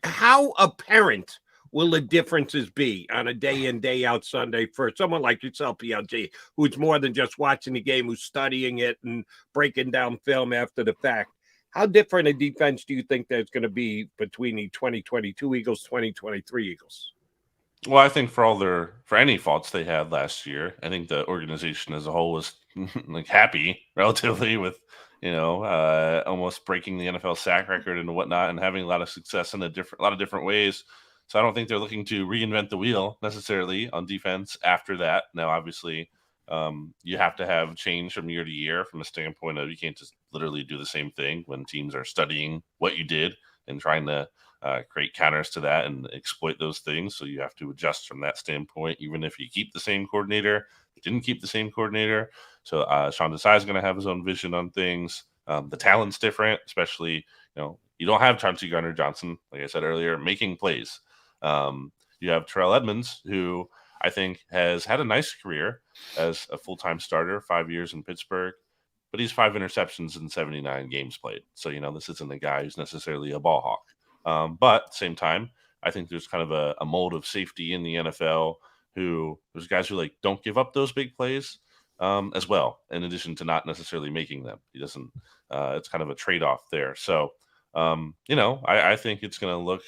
How apparent will the differences be on a day in, day out Sunday for someone like yourself, PLG, who's more than just watching the game, who's studying it and breaking down film after the fact? How different a defense do you think there's going to be between the 2022 Eagles, 2023 Eagles? Well, I think for any faults they had last year, I think the organization as a whole was happy relatively with, almost breaking the NFL sack record and whatnot, and having a lot of success in a lot of different ways. So I don't think they're looking to reinvent the wheel necessarily on defense after that. Now, obviously, you have to have change from year to year from a standpoint of you can't just literally do the same thing when teams are studying what you did and trying to create counters to that and exploit those things. So you have to adjust from that standpoint, even if you keep the same coordinator. You didn't keep the same coordinator. So Sean Desai is going to have his own vision on things. The talent's different, especially, you don't have Chauncey Gardner-Johnson, like I said earlier, making plays. You have Terrell Edmonds, who I think has had a nice career as a full-time starter, 5 years in Pittsburgh, but he's 5 interceptions in 79 games played. So, this isn't a guy who's necessarily a ball hawk. But at the same time, I think there's kind of a mold of safety in the NFL there's guys who don't give up those big plays as well, in addition to not necessarily making them. He doesn't, it's kind of a trade-off there. So, I think it's going to look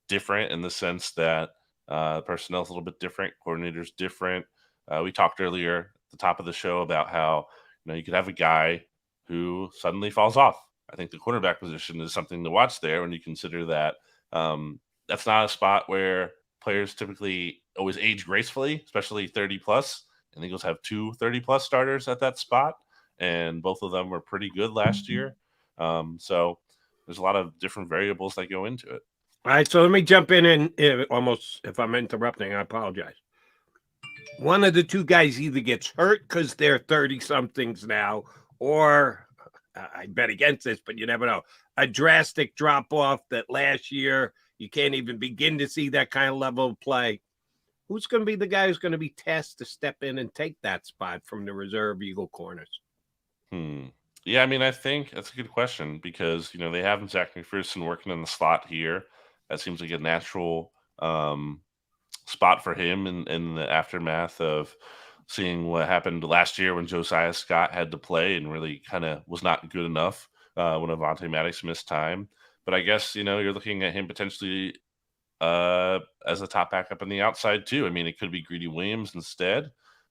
different in the sense that personnel's a little bit different, coordinator's different. We talked earlier at the top of the show about how, you could have a guy who suddenly falls off. I think the quarterback position is something to watch there when you consider that that's not a spot where players typically always age gracefully, especially 30 plus. And the Eagles have 2 30-plus starters at that spot, and both of them were pretty good last year. So there's a lot of different variables that go into it. All right, so let me jump in and if I'm interrupting, I apologize. One of the two guys either gets hurt because they're 30-somethings now, or I bet against this, but you never know, a drastic drop-off that last year you can't even begin to see that kind of level of play. Who's going to be the guy who's going to be tasked to step in and take that spot from the reserve Eagle corners? Yeah, I think that's a good question because, they have Zach McPherson working in the slot here. That seems like a natural spot for him in the aftermath of seeing what happened last year when Josiah Scott had to play and really kind of was not good enough when Avonte Maddox missed time. But I guess, you're looking at him potentially as a top backup on the outside too. It could be Greedy Williams instead,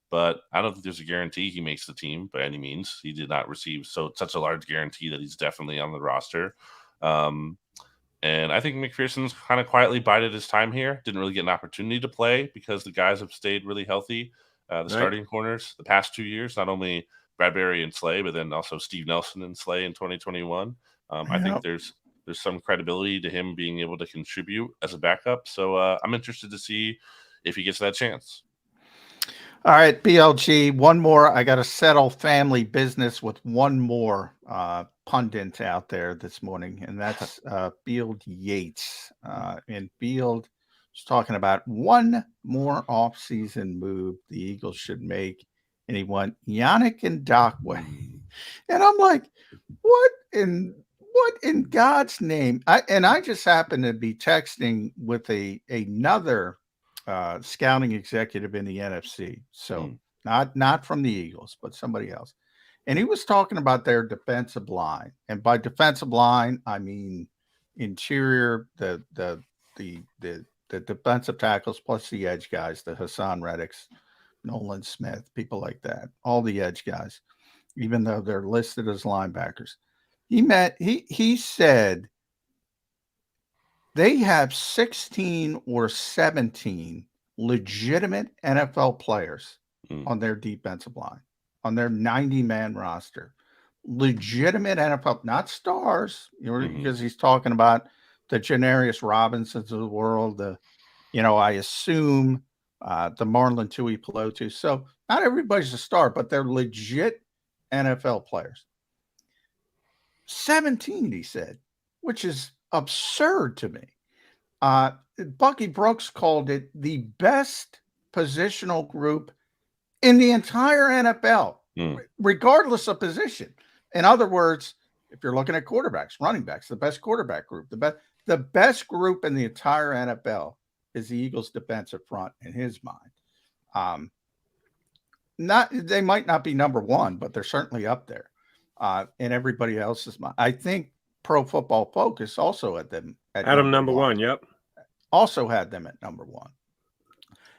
but I don't think there's a guarantee he makes the team by any means. He did not receive such a large guarantee that he's definitely on the roster. And I think McPherson's kind of quietly bided his time here. Didn't really get an opportunity to play because the guys have stayed really healthy. Starting corners the past 2 years, not only Bradbury and Slay, but then also Steve Nelson and Slay in 2021. I think there's some credibility to him being able to contribute as a backup. So I'm interested to see if he gets that chance. All right, BLG, one more. I got to settle family business with one more pundit out there this morning, and that's Beald Yates. And Beald was talking about one more offseason move the Eagles should make, and he went Yannick Ngakoue. And I'm like, what in God's name? I just happened to be texting with another scouting executive in the NFC. So not from the Eagles, but somebody else. And he was talking about their defensive line. And by defensive line, I mean interior, the defensive tackles plus the edge guys, the Hassan Reddicks, Nolan Smith, people like that, all the edge guys, even though they're listed as linebackers. He said they have 16 or 17 legitimate NFL players on their defensive line, on their 90-man roster. Legitimate NFL, not stars, because he's talking about the Janarius Robinsons of the world, I assume the Marlon Tuipulotu. So not everybody's a star, but they're legit NFL players. 17, he said, which is absurd to me. Bucky Brooks called it the best positional group in the entire NFL, regardless of position. In other words, if you're looking at quarterbacks, running backs, the best quarterback group, the best group in the entire NFL is the Eagles' defensive front in his mind. They might not be number one, but they're certainly up there. In everybody else's mind. I think Pro Football Focus also had them at number one. Yep. Also had them at number one.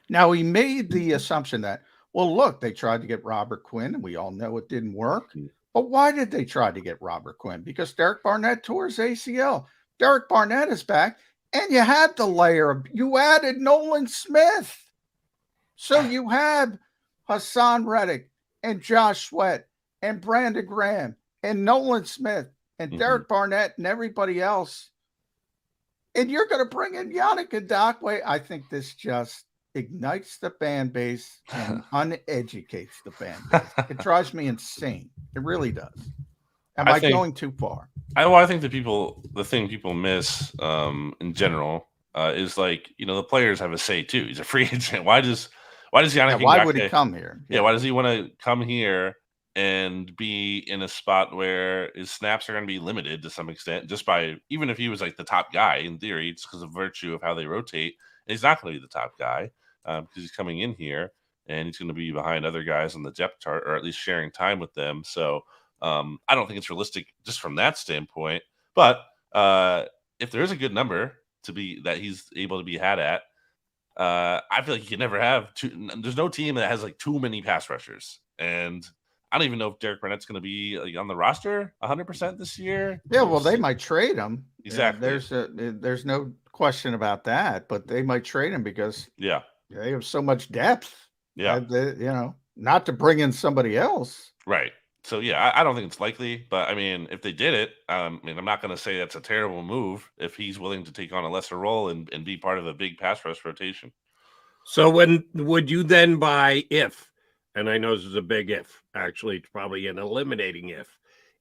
Now, he made the assumption that, well, look, they tried to get Robert Quinn, and we all know it didn't work. But why did they try to get Robert Quinn? Because Derek Barnett tore his ACL. Derek Barnett is back, and you had the layer of, you added Nolan Smith. So you have Hassan Reddick and Josh Sweat and Brandon Graham and Nolan Smith and Derek Barnett and everybody else. And you're going to bring in Yannick Ngakoue. I think this just ignites the fan base and uneducates the fan base. It drives me insane. It really does. Am I going too far? I think the thing people miss in general is like, the players have a say too. He's a free agent. Why does Yannick? Why would he come here? Yeah, why does he want to come here and be in a spot where his snaps are going to be limited to some extent, just by, even if he was like the top guy in theory, it's because of virtue of how they rotate. And he's not going to be the top guy because he's coming in here and he's going to be behind other guys on the depth chart, or at least sharing time with them. So I don't think it's realistic just from that standpoint. But if there is a good number that he's able to be had at, I feel like you can never have there's no team that has like too many pass rushers. And I don't even know if Derek Barnett's going to be like on the roster 100% this year. Yeah, well, they might trade him. Exactly. There's no question about that, but they might trade him because they have so much depth. Yeah, not to bring in somebody else. Right. So I don't think it's likely, but I mean, if they did it, I'm not going to say that's a terrible move if he's willing to take on a lesser role and be part of a big pass rush rotation. So when would you then buy and I know this is a big if, actually, it's probably an eliminating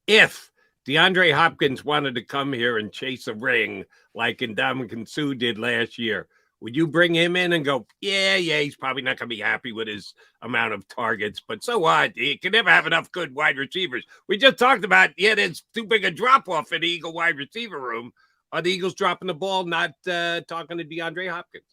if DeAndre Hopkins wanted to come here and chase a ring like Ndamukong Suh did last year, would you bring him in and go, yeah, he's probably not going to be happy with his amount of targets, but so what? He can never have enough good wide receivers. We just talked about, there's too big a drop-off in the Eagle wide receiver room. Are the Eagles dropping the ball, not talking to DeAndre Hopkins?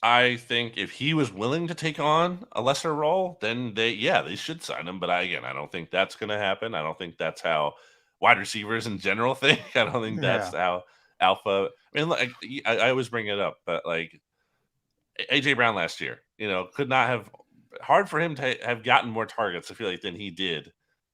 I think if he was willing to take on a lesser role, then they should sign him. But I don't think that's going to happen. I don't think that's how wide receivers in general think. I don't think that's how alpha. I mean, like, I always bring it up, but like AJ Brown last year, could not have hard for him to have gotten more targets, I feel like, than he did.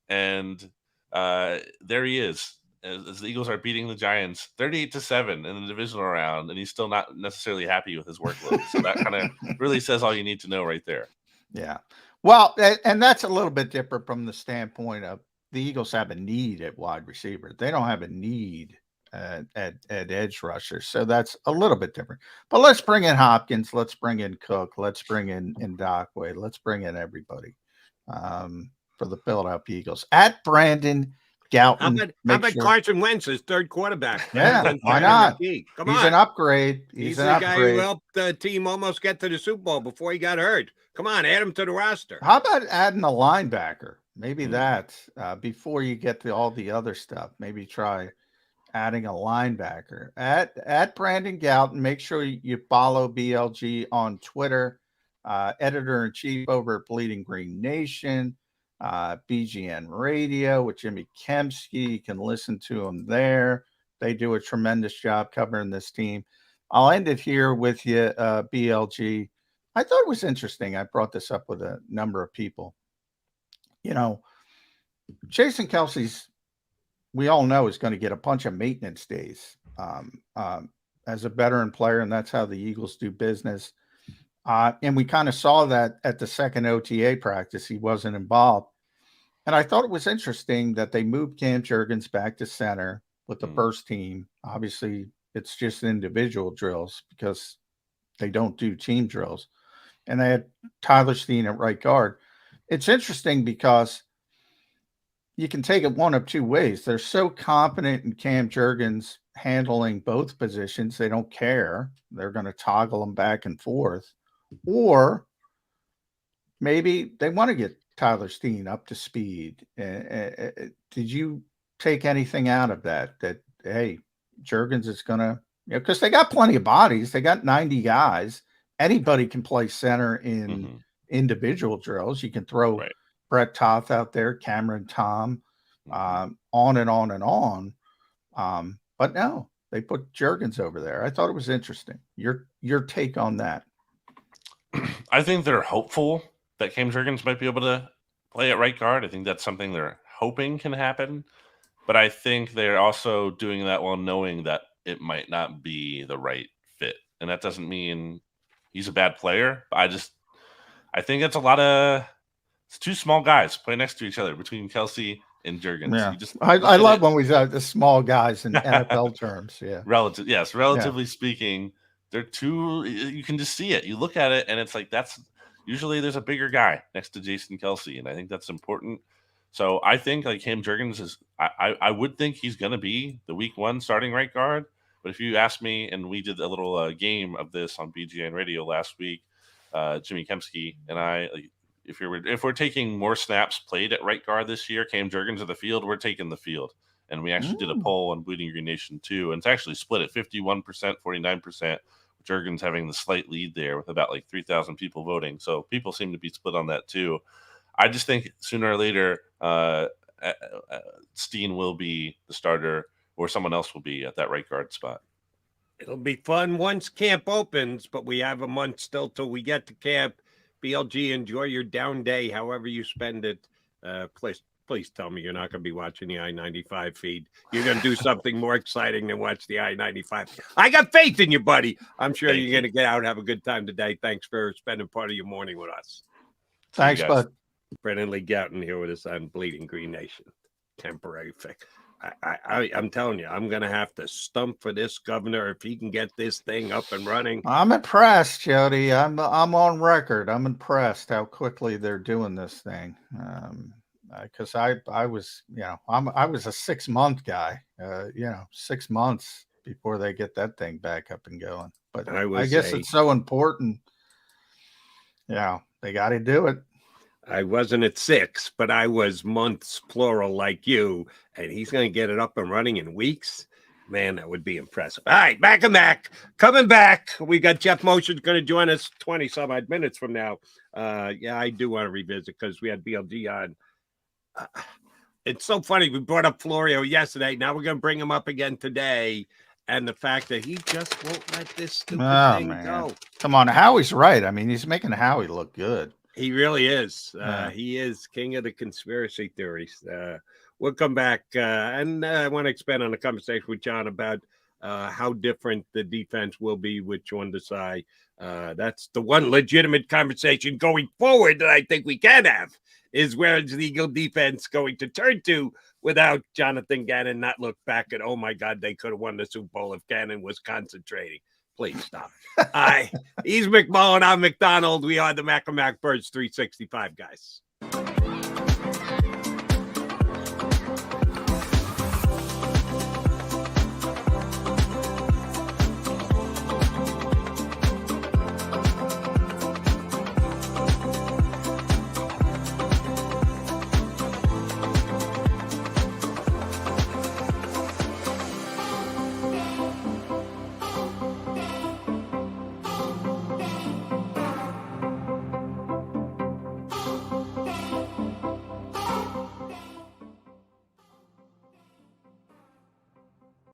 And there he is. As the Eagles are beating the Giants 38-7 in the divisional round, and he's still not necessarily happy with his workload. So that kind of really says all you need to know right there. Yeah. Well, and that's a little bit different from the standpoint of the Eagles have a need at wide receiver. They don't have a need at edge rushers. So that's a little bit different. But let's bring in Hopkins. Let's bring in Cook. Let's bring in Ngakoue. Let's bring in everybody for the Philadelphia Eagles. At Brandon Gouton. How about Carson Wentz, his third quarterback? Yeah, why not? He's an upgrade. He's the guy who helped the team almost get to the Super Bowl before he got hurt. Come on, add him to the roster. How about adding a linebacker? Maybe that before you get to all the other stuff. Maybe try adding a linebacker. At Brandon Gouton. Make sure you follow BLG on Twitter. Editor-in-chief over at Bleeding Green Nation. BGN Radio with Jimmy Kempski. You can listen to them there. They do a tremendous job covering this team. I'll end it here with you, BLG. I thought it was interesting. I brought this up with a number of people. Jason Kelsey's, we all know, is going to get a bunch of maintenance days as a veteran player, and that's how the Eagles do business. And we kind of saw that at the second OTA practice. He wasn't involved. And I thought it was interesting that they moved Cam Jurgens back to center with the first team. Obviously, it's just individual drills because they don't do team drills. And they had Tyler Steen at right guard. It's interesting because you can take it one of two ways. They're so confident in Cam Jurgens handling both positions, they don't care. They're going to toggle them back and forth. Or maybe they want to get Tyler Steen up to speed. Did you take anything out of that? That, hey, Jurgens is going to, because they got plenty of bodies. They got 90 guys. Anybody can play center in individual drills. You can throw Brett Toth out there, Cameron Tom, on and on and on. But no, they put Jurgens over there. I thought it was interesting. Your take on that? I think they're hopeful that Cam Jurgens might be able to play at right guard. I think that's something they're hoping can happen. But I think they're also doing that while knowing that it might not be the right fit. And that doesn't mean he's a bad player. But I think it's two small guys play next to each other between Kelsey in Jurgens. Yeah. You just I love when we have the small guys in NFL terms. Yeah. Relatively speaking, they're two. You can just see it. You look at it, and it's like that's usually there's a bigger guy next to Jason Kelsey, and I think that's important. So I think like him, Jurgens is. I would think he's going to be the week 1 starting right guard. But if you ask me, and we did a little game of this on BGN Radio last week, Jimmy Kempski and I, if we're taking more snaps played at right guard this year, Cam Jurgens of the field, we're taking the field. And we actually did a poll on Bleeding Green Nation too, and it's actually split at 51%, 49%. Jurgens having the slight lead there with about like 3,000 people voting. So people seem to be split on that too. I just think sooner or later, Steen will be the starter, or someone else will be at that right guard spot. It'll be fun once camp opens, but we have a month still till we get to camp. BLG, enjoy your down day, however you spend it. Please tell me you're not going to be watching the I-95 feed. You're going to do something more exciting than watch the I-95. I got faith in you, buddy. I'm sure you're going to get out and have a good time today. Thanks for spending part of your morning with us. Thanks, bud. Brennan Lee Gouton here with us on Bleeding Green Nation. Temporary fix. I'm telling you, I'm going to have to stump for this governor if he can get this thing up and running. I'm impressed, Jody. I'm on record. I'm impressed how quickly they're doing this thing. Because I was, I was a 6-month guy. 6 months before they get that thing back up and going. But I guess it's so important. Yeah, they got to do it. I wasn't at 6, but I was months plural like you, and he's going to get it up and running in weeks. Man, that would be impressive. All right, coming back. We got Jeff Mosher going to join us 20 some odd minutes from now. I do want to revisit because we had BLG on. It's so funny. We brought up Florio yesterday. Now we're going to bring him up again today. And the fact that he just won't let this stupid thing go. Come on, Howie's right. I mean, he's making Howie look good. He really is. He is king of the conspiracy theories. We'll come back, and I want to expand on the conversation with John about how different the defense will be with Sean Desai. That's the one legitimate conversation going forward that I think we can have, is where is the Eagle defense going to turn to without Jonathan Gannon not look back at, oh, my God, they could have won the Super Bowl if Gannon was concentrating. Please stop. He's McMullen. I'm McDonald. We are the Mac and Mac Birds 365 guys.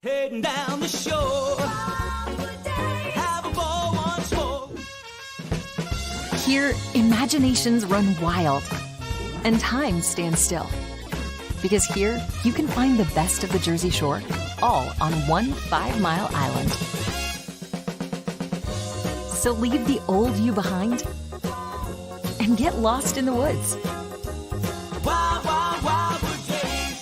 Heading down the shore, have a ball once more. Here, imaginations run wild and time stands still. Because here, you can find the best of the Jersey Shore, all on one 5-mile island. So leave the old you behind and get lost in the woods. Wild, wild, wild wood days.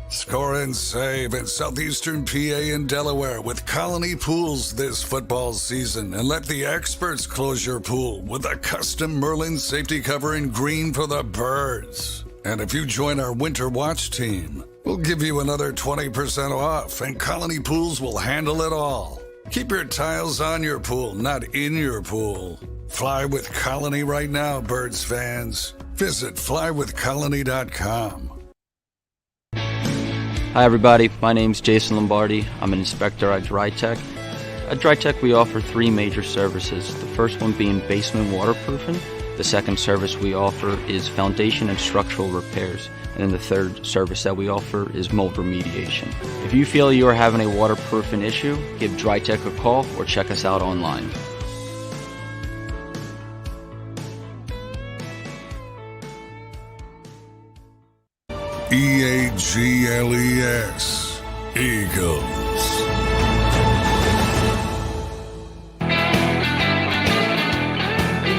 Score and save in southeastern PA and Delaware with Colony Pools this football season, and let the experts close your pool with a custom Merlin safety cover in green for the birds. And if you join our Winter Watch team, we'll give you another 20% off, and Colony Pools will handle it all. Keep your tiles on your pool, not in your pool. Fly with Colony right now, Birds fans. Visit flywithcolony.com. Hi everybody, my name's Jason Lombardi. I'm an inspector at DryTech. At DryTech we offer 3 major services, the first one being basement waterproofing. The second service we offer is foundation and structural repairs. And then the third service that we offer is mold remediation. If you feel you are having a waterproofing issue, give DryTech a call or check us out online. EAGLES, Eagles.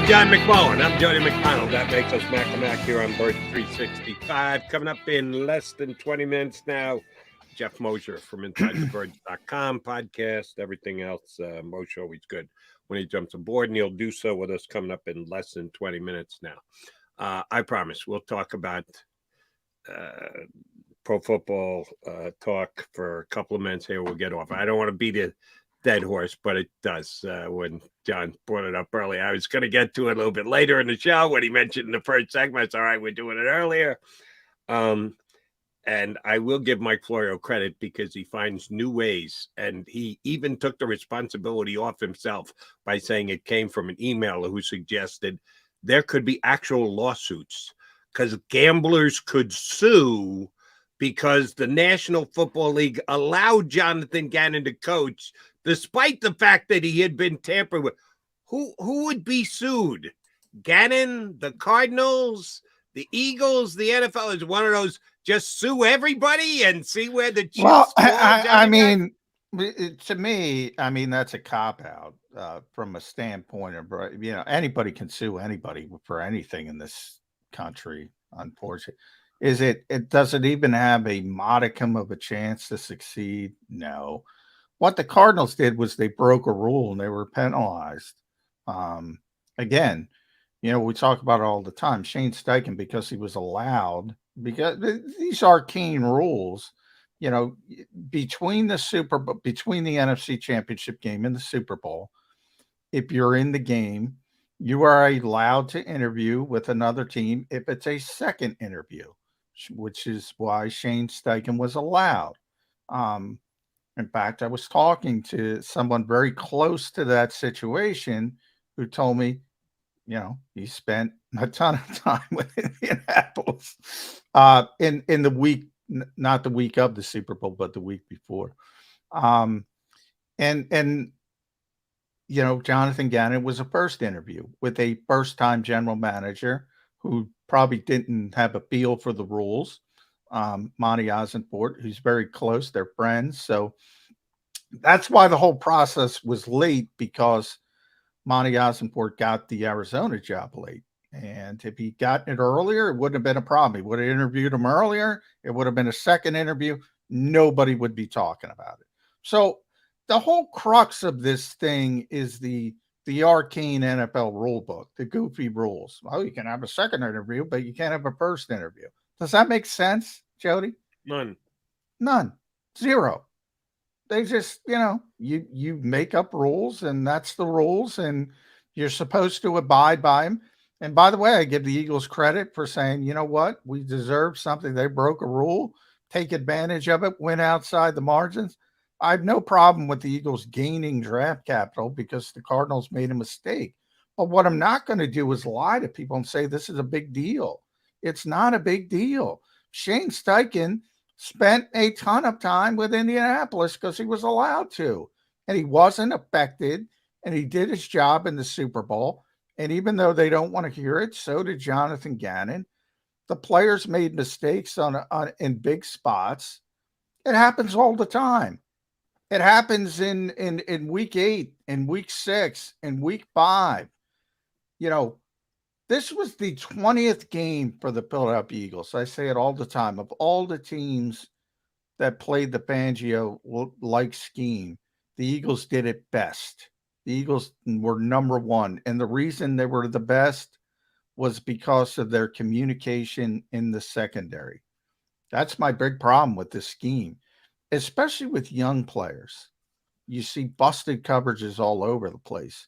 John McMullen. I'm Jody McDonald. That makes us Mac and Mac here on Bird 365. Coming up in less than 20 minutes now, Jeff Mosher from InsideTheBirds.com podcast, everything else. Mosher always good when he jumps aboard, and he'll do so with us coming up in less than 20 minutes now. I promise we'll talk about pro football talk for a couple of minutes here. We'll get off. I don't want to beat a dead horse, but it does. When John brought it up earlier, I was going to get to it a little bit later in the show when he mentioned in the first segment. It's all right, we're doing it earlier. And I will give Mike Florio credit because he finds new ways, and he even took the responsibility off himself by saying it came from an emailer who suggested there could be actual lawsuits because gamblers could sue because the National Football League allowed Jonathan Gannon to coach despite the fact that he had been tampered with. Who would be sued? Gannon, the Cardinals, the Eagles, the NFL? Is one of those just sue everybody and see where the chips Well, fall? I mean, to me, I mean, that's a cop-out from a standpoint of, you know, anybody can sue anybody for anything in this country, unfortunately. Does it even have a modicum of a chance to succeed? No. What the Cardinals did was they broke a rule and they were penalized. Again, you know, we talk about it all the time. Shane Steichen, because he was allowed, because these arcane rules, you know, between the NFC Championship game and the Super Bowl, if you're in the game, you are allowed to interview with another team if it's a second interview, which is why Shane Steichen was allowed. In fact, I was talking to someone very close to that situation who told me, you know, he spent a ton of time with Indianapolis in the week, not the week of the Super Bowl, but the week before. And you know, Jonathan Gannon was a first interview with a first-time general manager who probably didn't have a feel for the rules. Monty Ossenfort, who's very close, they're friends. So that's why the whole process was late, because Monty Ossenfort got the Arizona job late. And if he'd gotten it earlier, it wouldn't have been a problem. He would have interviewed him earlier. It would have been a second interview. Nobody would be talking about it. So the whole crux of this thing is the arcane NFL rule book, the goofy rules. Well, you can have a second interview, but you can't have a first interview. Does that make sense, Jody? None. Zero. They just, you know, you make up rules, and that's the rules, and you're supposed to abide by them. And by the way, I give the Eagles credit for saying, you know what, we deserve something. They broke a rule, take advantage of it, went outside the margins. I have no problem with the Eagles gaining draft capital because the Cardinals made a mistake. But what I'm not going to do is lie to people and say this is a big deal. It's not a big deal. Shane Steichen spent a ton of time with Indianapolis because he was allowed to, and he wasn't affected, and he did his job in the Super Bowl. And even though they don't want to hear it, so did Jonathan Gannon. The players made mistakes in big spots. It happens all the time. It happens in week 8, in week 6, in week 5. You know, this was the 20th game for the Philadelphia Eagles. I say it all the time. Of all the teams that played the Fangio-like scheme, the Eagles did it best. The Eagles were number one. And the reason they were the best was because of their communication in the secondary. That's my big problem with this scheme, especially with young players. You see busted coverages all over the place.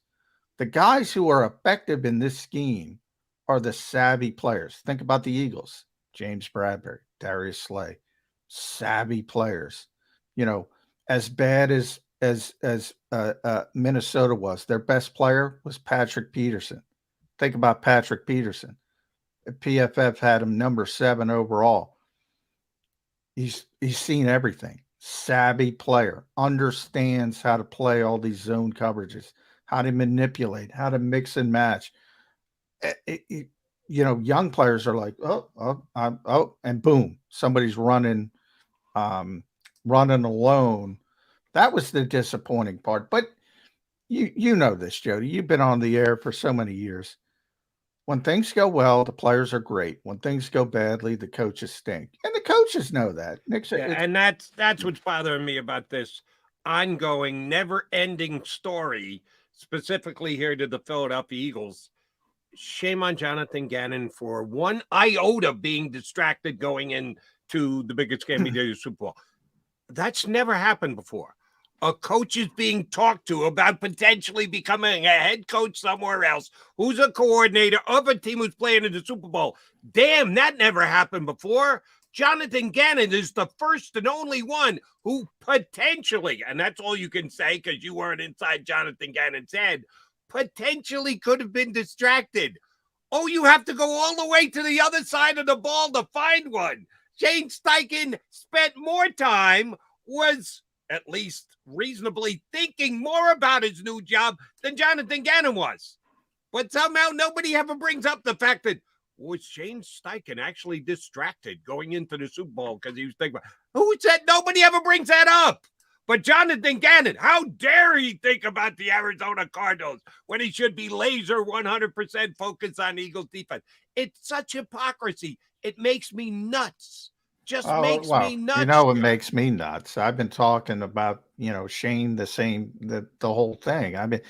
The guys who are effective in this scheme are the savvy players. Think about the Eagles, James Bradbury, Darius Slay, savvy players. You know, as bad as Minnesota was, their best player was Patrick Peterson. Think about Patrick Peterson. PFF had him number 7 overall. He's seen everything. Savvy player, understands how to play all these zone coverages, how to manipulate, how to mix and match. Young players are like, oh, and boom, somebody's running alone. That was the disappointing part. But you know this, Jody. You've been on the air for so many years. When things go well, the players are great. When things go badly, the coaches stink. And the coaches know that. And that's what's bothering me about this ongoing, never-ending story, specifically here to the Philadelphia Eagles. Shame on Jonathan Gannon for one iota being distracted going into the biggest game of the Super Bowl. That's never happened before. A coach is being talked to about potentially becoming a head coach somewhere else, who's a coordinator of a team who's playing in the Super Bowl. Damn, that never happened before. Jonathan Gannon is the first and only one who potentially, and that's all you can say because you weren't inside Jonathan Gannon's head, potentially could have been distracted. Oh, you have to go all the way to the other side of the ball to find one. Shane Steichen spent more time, was at least reasonably thinking more about his new job than Jonathan Gannon was. But somehow nobody ever brings up the fact that was Shane Steichen actually distracted going into the Super Bowl because he was thinking about, who said nobody ever brings that up? But Jonathan Gannon, how dare he think about the Arizona Cardinals when he should be laser 100% focused on Eagles defense? It's such hypocrisy. It makes me nuts. Makes me nuts. You know what makes me nuts? I've been talking about, Shane, the whole thing. I mean,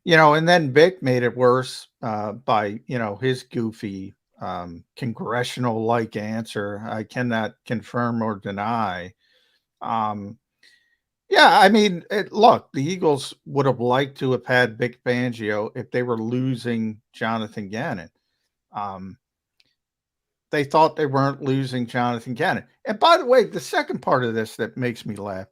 and then Vic made it worse by, his goofy congressional-like answer. I cannot confirm or deny. Yeah, I mean, look, the Eagles would have liked to have had Vic Fangio if they were losing Jonathan Gannon. They thought they weren't losing Jonathan Gannon. And by the way, the second part of this that makes me laugh,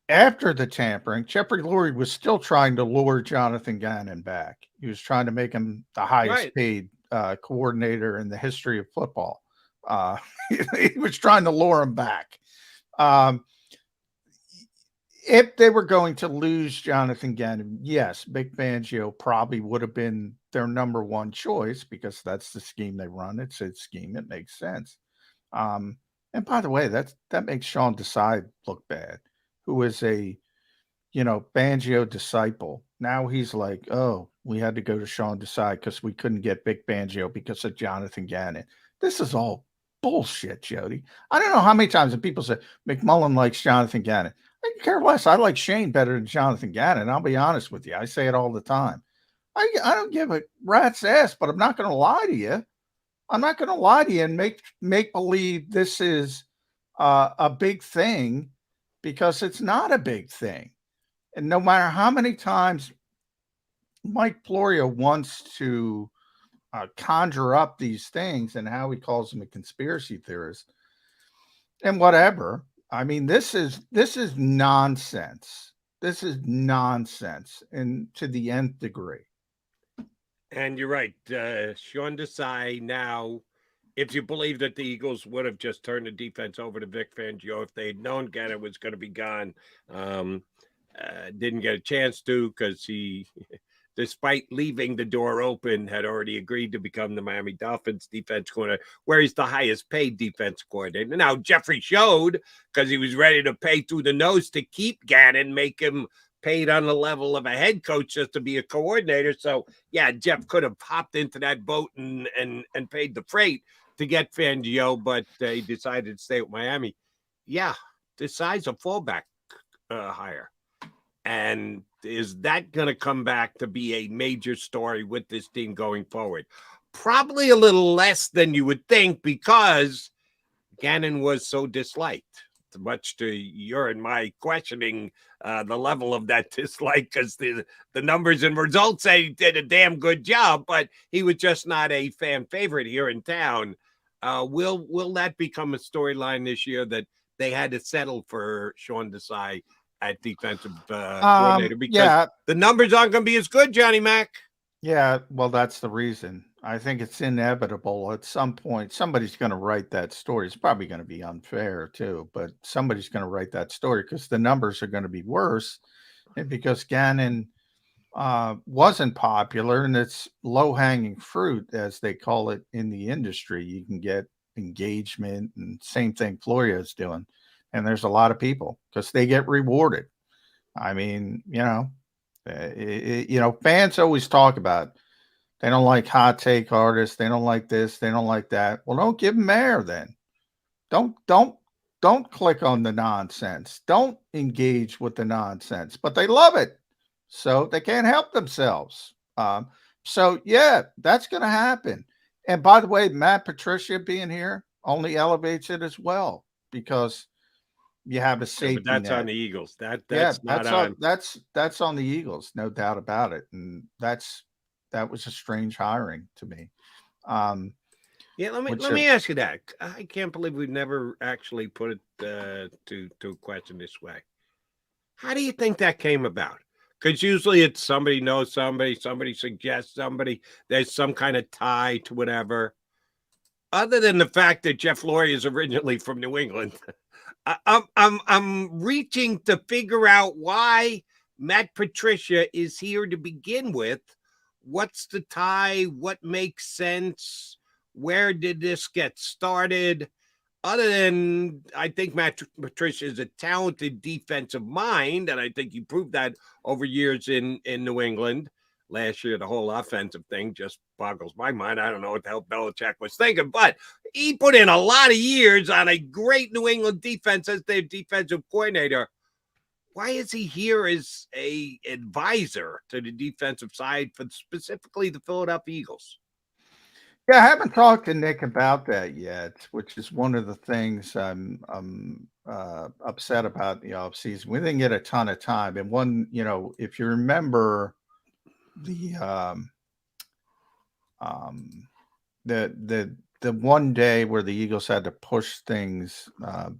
after the tampering, Jeffrey Lurie was still trying to lure Jonathan Gannon back. He was trying to make him the highest paid coordinator in the history of football. He was trying to lure him back. If they were going to lose Jonathan Gannon, yes, Vic Fangio probably would have been their number one choice because that's the scheme they run. It's a scheme. It makes sense. And by the way, that makes Sean Desai look bad, who is a, Fangio disciple. Now he's like, oh, we had to go to Sean Desai because we couldn't get Vic Fangio because of Jonathan Gannon. This is all bullshit, Jody. I don't know how many times people say McMullen likes Jonathan Gannon. I care less. I like Shane better than Jonathan Gannon. I'll be honest with you. I say it all the time. I don't give a rat's ass, but I'm not going to lie to you. I'm not going to lie to you and make believe this is a big thing because it's not a big thing. And no matter how many times Mike Florio wants to conjure up these things and how he calls them a conspiracy theorist and whatever. I mean, this is nonsense. This is nonsense and to the nth degree. And you're right. Sean Desai now, if you believe that the Eagles would have just turned the defense over to Vic Fangio if they'd known Gannon was going to be gone, didn't get a chance to because he, despite leaving the door open, had already agreed to become the Miami Dolphins defense coordinator, where he's the highest paid defense coordinator. Now, Jeffrey showed because he was ready to pay through the nose to keep Gannon, make him paid on the level of a head coach just to be a coordinator. So, yeah, Jeff could have hopped into that boat and paid the freight to get Fangio, but he decided to stay with Miami. Yeah, Desai's a fallback hire. And is that going to come back to be a major story with this team going forward? Probably a little less than you would think because Gannon was so disliked. much to your and my questioning the level of that dislike, because the numbers and results say he did a damn good job, but he was just not a fan favorite here in town. Will that become a storyline this year, that they had to settle for Sean Desai at defensive coordinator because the numbers aren't going to be as good, Johnny Mac? Yeah, well, that's the reason. I think it's inevitable. At some point, somebody's going to write that story. It's probably going to be unfair too, but somebody's going to write that story because the numbers are going to be worse, and because Gannon wasn't popular, and it's low-hanging fruit, as they call it in the industry. You can get engagement, and same thing Florio's doing. And there's a lot of people because they get rewarded. I mean, fans always talk about they don't like hot take artists. They don't like this. They don't like that. Well, don't give them air then. Don't click on the nonsense. Don't engage with the nonsense. But they love it, so they can't help themselves. So yeah, that's going to happen. And by the way, Matt Patricia being here only elevates it as well, because you have a safety but that's net. on the Eagles. That's on the Eagles, no doubt about it. And that was a strange hiring to me. Yeah, let me ask you that. I can't believe we've never actually put it to a question this way. How do you think that came about? Because usually it's somebody knows somebody suggests somebody, there's some kind of tie to whatever. Other than the fact that Jeff Lurie is originally from New England, I'm reaching to figure out why Matt Patricia is here to begin with. What's the tie? What makes sense? Where did this get started? Other than, I think Matt Patricia is a talented defensive mind, and I think he proved that over years in New England. Last year, the whole offensive thing just boggles my mind. I don't know what the hell Belichick was thinking, but he put in a lot of years on a great New England defense as their defensive coordinator. Why is he here as a advisor to the defensive side for specifically the Philadelphia Eagles? Yeah, I haven't talked to Nick about that yet, which is one of the things I'm upset about the offseason. We didn't get a ton of time. And one, if you remember the one day where the Eagles had to push things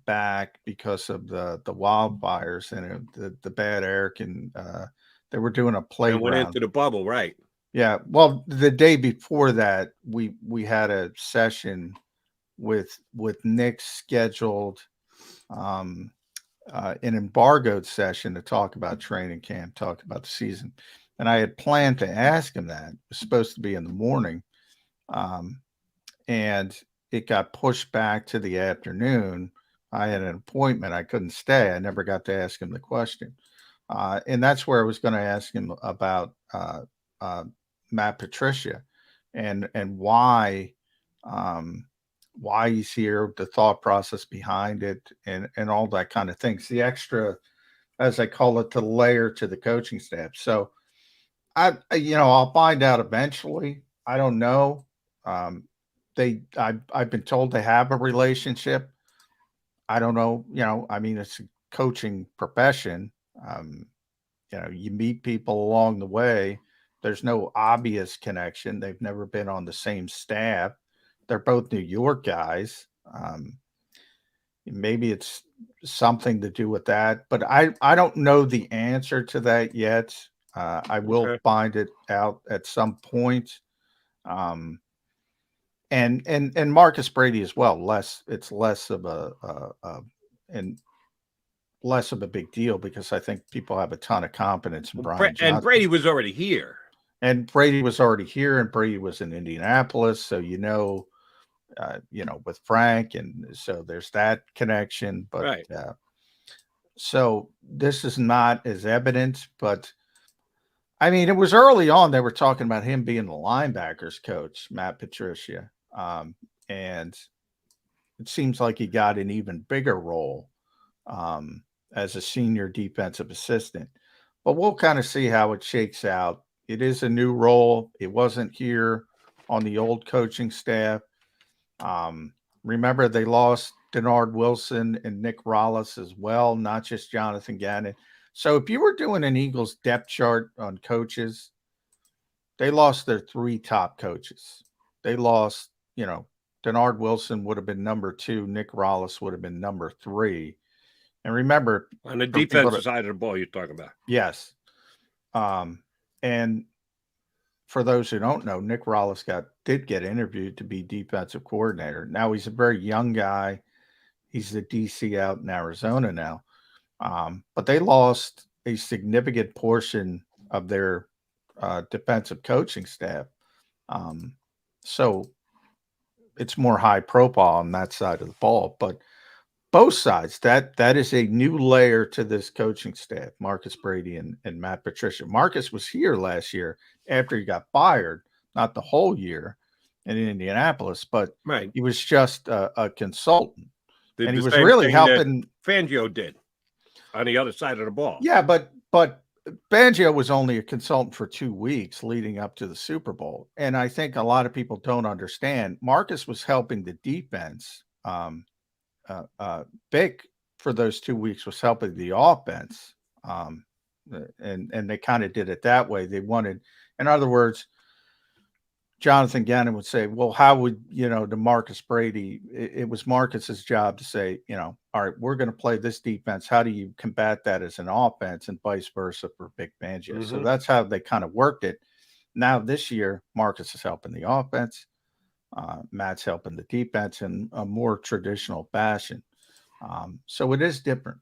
back because of the wildfires and the bad air, and they were doing a playground. And went into the bubble, right? Yeah. Well, the day before that, we had a session with Nick scheduled, an embargoed session to talk about training camp, talk about the season. And I had planned to ask him that. It was supposed to be in the morning. And it got pushed back to the afternoon. I had an appointment. I couldn't stay. I never got to ask him the question. And that's where I was going to ask him about Matt Patricia and why he's here, the thought process behind it, and all that kind of things. The extra, as I call it, the layer to the coaching staff. So I'll find out eventually. I don't know. I've been told they have a relationship. I don't know. It's a coaching profession. You meet people along the way. There's no obvious connection. They've never been on the same staff. They're both New York guys. Maybe it's something to do with that, but I don't know the answer to that yet. I will find it out at some point. And Marcus Brady as well. It's less of a big deal because I think people have a ton of confidence in Brian Johnson. And Brady was already here. And Brady was in Indianapolis. So, with Frank. And so there's that connection, but, right. So this is not as evident, but it was early on. They were talking about him being the linebackers coach, Matt Patricia. And it seems like he got an even bigger role, as a senior defensive assistant, but we'll kind of see how it shakes out. It is a new role. It wasn't here on the old coaching staff. Remember, they lost Denard Wilson and Nick Rollis as well, not just Jonathan Gannon. So if you were doing an Eagles depth chart on coaches, they lost their 3 top coaches. They lost, Denard Wilson would have been number 2. Nick Rollis would have been number 3. And remember, on the defensive side of the ball, you're talking about. Yes. And for those who don't know, Nick Rollis did get interviewed to be defensive coordinator. Now he's a very young guy. He's the DC out in Arizona now. But they lost a significant portion of their defensive coaching staff. So it's more high profile on that side of the ball. But both sides, that is a new layer to this coaching staff, Marcus Brady and Matt Patricia. Marcus was here last year after he got fired, not the whole year in Indianapolis, but he was just a consultant. And he was really helping. Fangio did on the other side of the ball. Yeah, but Fangio was only a consultant for 2 weeks leading up to the Super Bowl. And I think a lot of people don't understand. Marcus was helping the defense. Vic for those 2 weeks was helping the offense. And they kind of did it that way. They wanted, in other words, Jonathan Gannon would say, well, how would, to Marcus Brady, it was Marcus's job to say, all right, we're going to play this defense. How do you combat that as an offense, and vice versa for Vic Fangio? Mm-hmm. So that's how they kind of worked it. Now this year, Marcus is helping the offense. Matt's helping the defense in a more traditional fashion. So it is different.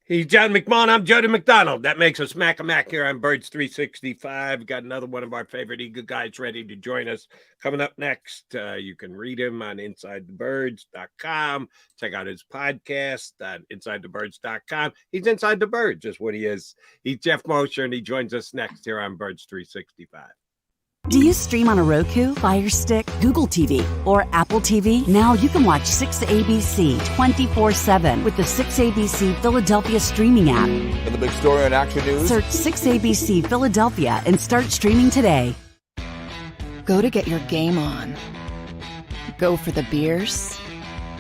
He's John McMullen. I'm Jody McDonald. That makes us Mac and Mac here on Birds 365. Got another one of our favorite Eagle guys ready to join us. Coming up next, you can read him on InsideTheBirds.com. Check out his podcast on InsideTheBirds.com. He's Inside the Birds, just what he is. He's Jeff Mosher, and he joins us next here on Birds 365. Do you stream on a Roku, Fire Stick, Google TV, or Apple TV? Now you can watch 6ABC 24/7 with the 6ABC Philadelphia streaming app. For the big story on Action News, search 6ABC Philadelphia and start streaming today. Go to get your game on. Go for the beers.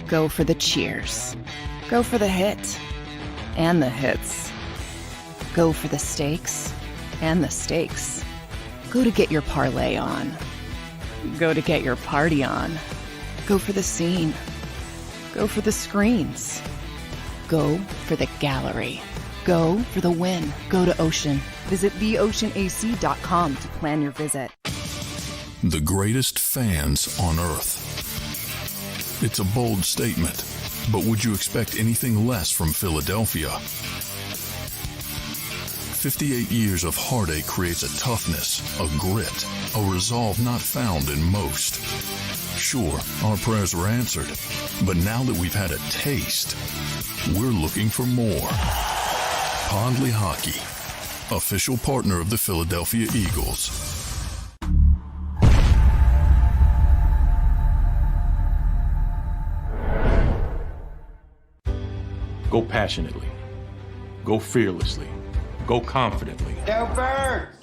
Go for the cheers. Go for the hit and the hits. Go for the stakes and the stakes. Go to get your parlay on. Go to get your party on. Go for the scene. Go for the screens. Go for the gallery. Go for the win. Go to Ocean. Visit theoceanac.com to plan your visit. The greatest fans on earth. It's a bold statement, but would you expect anything less from Philadelphia? 58 years of heartache creates a toughness, a grit, a resolve not found in most. Sure, our prayers were answered, but now that we've had a taste, we're looking for more. Pondley Hockey, official partner of the Philadelphia Eagles. Go passionately. Go fearlessly. Go confidently. Go Birds!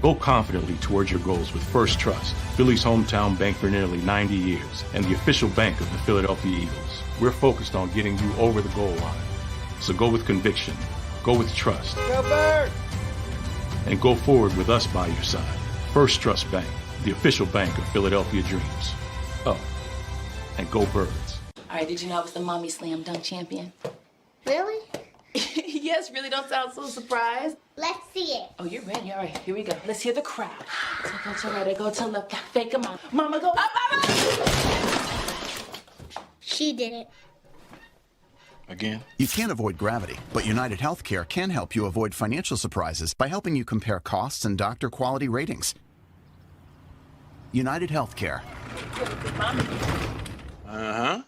Go confidently towards your goals with First Trust, Philly's hometown bank for nearly 90 years, and the official bank of the Philadelphia Eagles. We're focused on getting you over the goal line. So go with conviction, go with trust, Go Birds! and go forward with us by your side. First Trust Bank, the official bank of Philadelphia dreams. Oh, and go Birds. All right, did you know I was the mommy slam dunk champion? Really? Yes, really don't sound so surprised. Let's see it. Oh, you're ready. All right, here we go. Let's hear the crowd. So go to right, I go to left, fake 'em out. Mama, go up, up, up. She did it. again. You can't avoid gravity, but United Healthcare can help you avoid financial surprises by helping you compare costs and doctor quality ratings. United Healthcare. Uh-huh.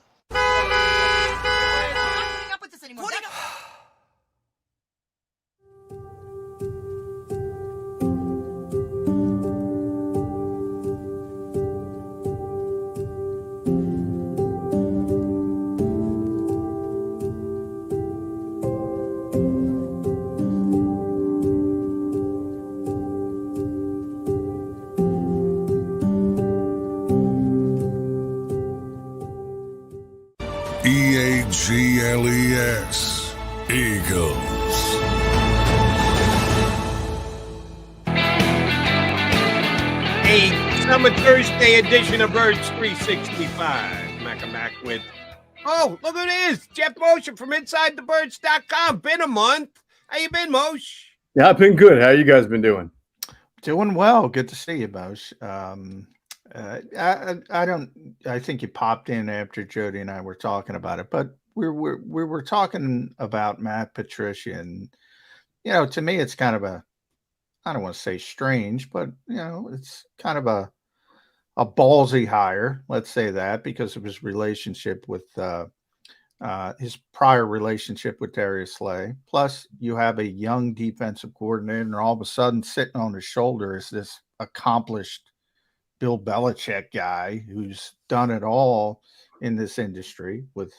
EAGLES. Eagles. A summer Thursday edition of Birds 365. Mac with, oh, look at this. Jeff Mosher from InsideTheBirds.com. Been a month. How you been, Mosh? Yeah, I've been good. How you guys been doing? Doing well. Good to see you, Mosh. I think you popped in after Jody and I were talking about it, but we were talking about Matt Patricia, and to me, it's kind of I don't want to say strange, but it's kind of a ballsy hire. Let's say that, because of his relationship with his prior relationship with Darius Slay. Plus, you have a young defensive coordinator, and all of a sudden, sitting on his shoulder is this accomplished Bill Belichick guy who's done it all in this industry with,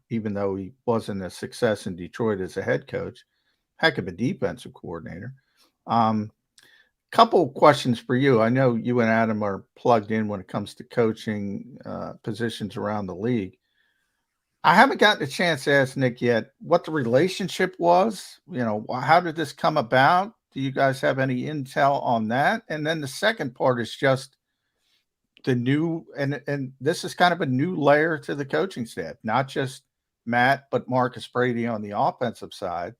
even though he wasn't a success in Detroit as a head coach, heck of a defensive coordinator. Couple questions for you. I know you and Adam are plugged in when it comes to coaching positions around the league. I haven't gotten a chance to ask Nick yet what the relationship was. How did this come about? Do you guys have any intel on that? And then the second part is just the new, and this is kind of a new layer to the coaching staff, not just Matt, but Marcus Brady on the offensive side,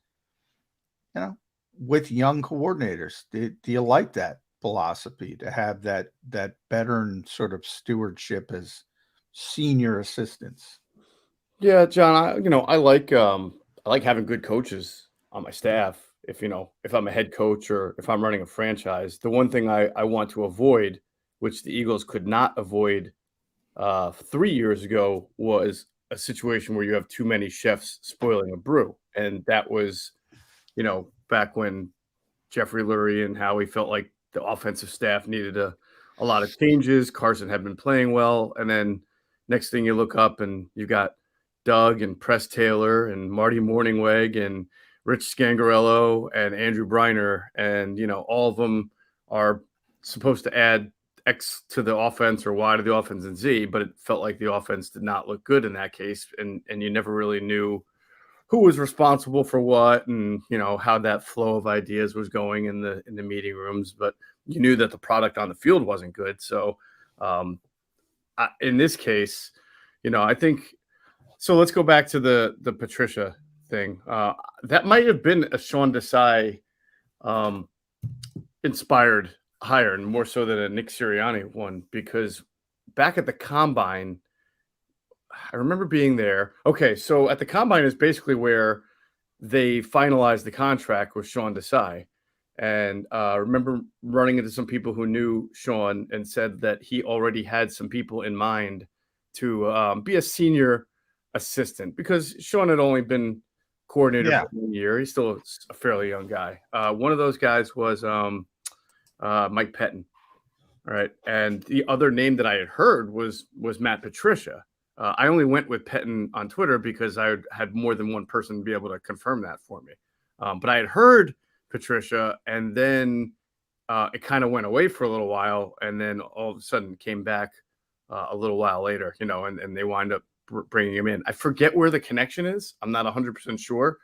with young coordinators. Do you like that philosophy to have that veteran sort of stewardship as senior assistants? Yeah, John, I like having good coaches on my staff. If I'm a head coach or if I'm running a franchise, the one thing I want to avoid, which the Eagles could not avoid 3 years ago, was a situation where you have too many chefs spoiling a brew. And that was, back when Jeffrey Lurie and Howie felt like the offensive staff needed a lot of changes. Carson had been playing well. And then next thing you look up and you got Doug and Press Taylor and Marty Morningweg and Rich Scangarello and Andrew Briner. And, all of them are supposed to add X to the offense or Y to the offense and Z, but it felt like the offense did not look good in that case. And you never really knew who was responsible for what and, how that flow of ideas was going in the meeting rooms, but you knew that the product on the field wasn't good. So in this case, I think, so let's go back to the Patricia thing. That might have been a Sean Desai inspired hire, and more so than a Nick Sirianni one, because back at the Combine, I remember being there. Okay, so at the Combine is basically where they finalized the contract with Sean Desai. And I remember running into some people who knew Sean and said that he already had some people in mind to be a senior assistant, because Sean had only been coordinator for 1 year. He's still a fairly young guy. One of those guys was Mike Pettin. All right. And the other name that I had heard was Matt Patricia. I only went with Pettin on Twitter because I had more than one person be able to confirm that for me. But I had heard Patricia, and then it kind of went away for a little while, and then all of a sudden came back a little while later, and they wind up bringing him in. I forget where the connection is. I'm not 100% sure.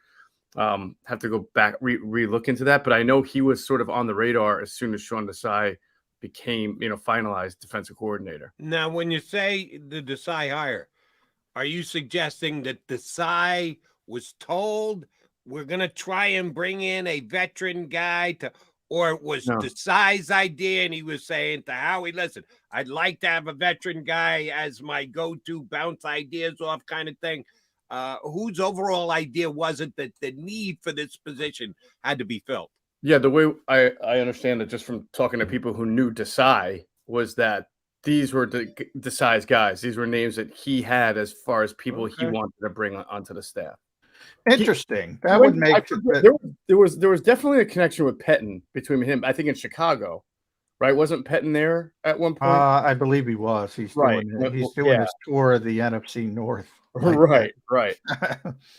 Have to go back, re-look into that. But I know he was sort of on the radar as soon as Sean Desai became, finalized defensive coordinator. Now, when you say the Desai hire, are you suggesting that Desai was told we're going to try and bring in a veteran guy or it was Desai's idea and he was saying to Howie, listen, I'd like to have a veteran guy as my go-to bounce ideas off kind of thing? Whose overall idea was it that the need for this position had to be filled? Yeah, the way I understand it, just from talking to people who knew Desai, was that these were Desai's guys. These were names that he had as far as people he wanted to bring onto the staff. Interesting. That would make there was definitely a connection with Pettin between him. I think in Chicago, right? Wasn't Pettin there at one point? I believe he was. He's doing his tour of the NFC North. Right.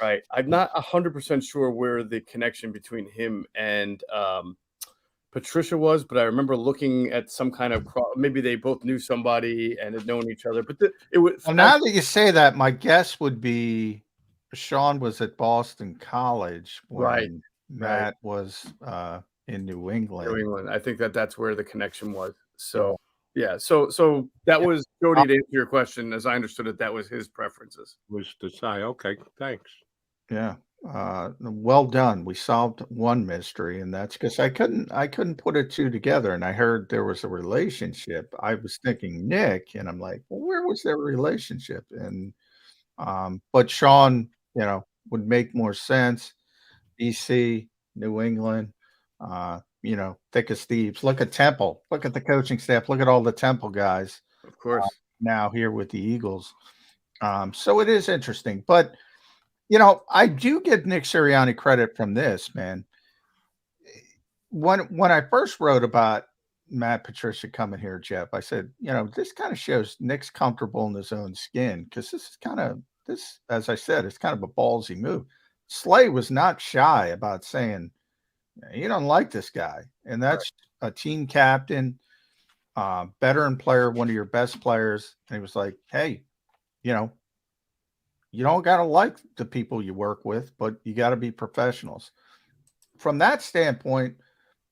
I'm not 100% sure where the connection between him and Patricia was, but I remember looking at some kind of maybe they both knew somebody and had known each other. But it was well, now that you say that, my guess would be Sean was at Boston College when right. Matt was in New England. New England. I think that's where the connection was. So yeah. So that was Jody to answer your question. As I understood it, that was his preferences. Was to say, okay, thanks. Yeah. Well done. We solved one mystery, and that's because I couldn't put it two together. And I heard there was a relationship. I was thinking Nick, and I'm like, well, where was their relationship? And but Sean, would make more sense. BC, New England, thick as thieves. Look at Temple. Look at the coaching staff. Look at all the Temple guys. Of course. Now here with the Eagles. So it is interesting, but. I do give Nick Sirianni credit from this, man. When I first wrote about Matt Patricia coming here, Jeff, I said, this kind of shows Nick's comfortable in his own skin because this is as I said, it's kind of a ballsy move. Slay was not shy about saying, you don't like this guy. And that's a team captain, veteran player, one of your best players. And he was like, hey, you don't got to like the people you work with, but you got to be professionals. From that standpoint,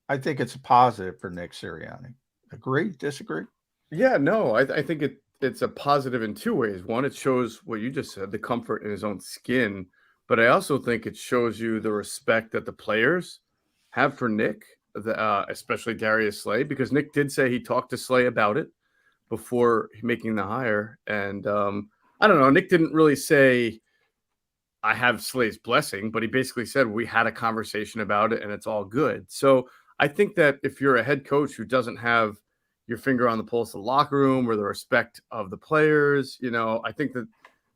I think it's a positive for Nick Sirianni. Agree? Disagree? Yeah, no, I think it's a positive in two ways. One, it shows what you just said, the comfort in his own skin. But I also think it shows you the respect that the players have for Nick, especially Darius Slay, because Nick did say he talked to Slay about it before making the hire. And, I don't know. Nick didn't really say, I have Slay's blessing, but he basically said we had a conversation about it and it's all good. So I think that if you're a head coach who doesn't have your finger on the pulse of the locker room or the respect of the players, I think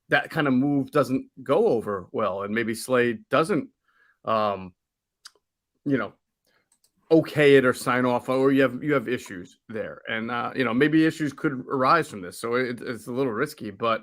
that kind of move doesn't go over well. And maybe Slay doesn't, okay it or sign off, or you have issues there. And, maybe issues could arise from this. So it's a little risky, but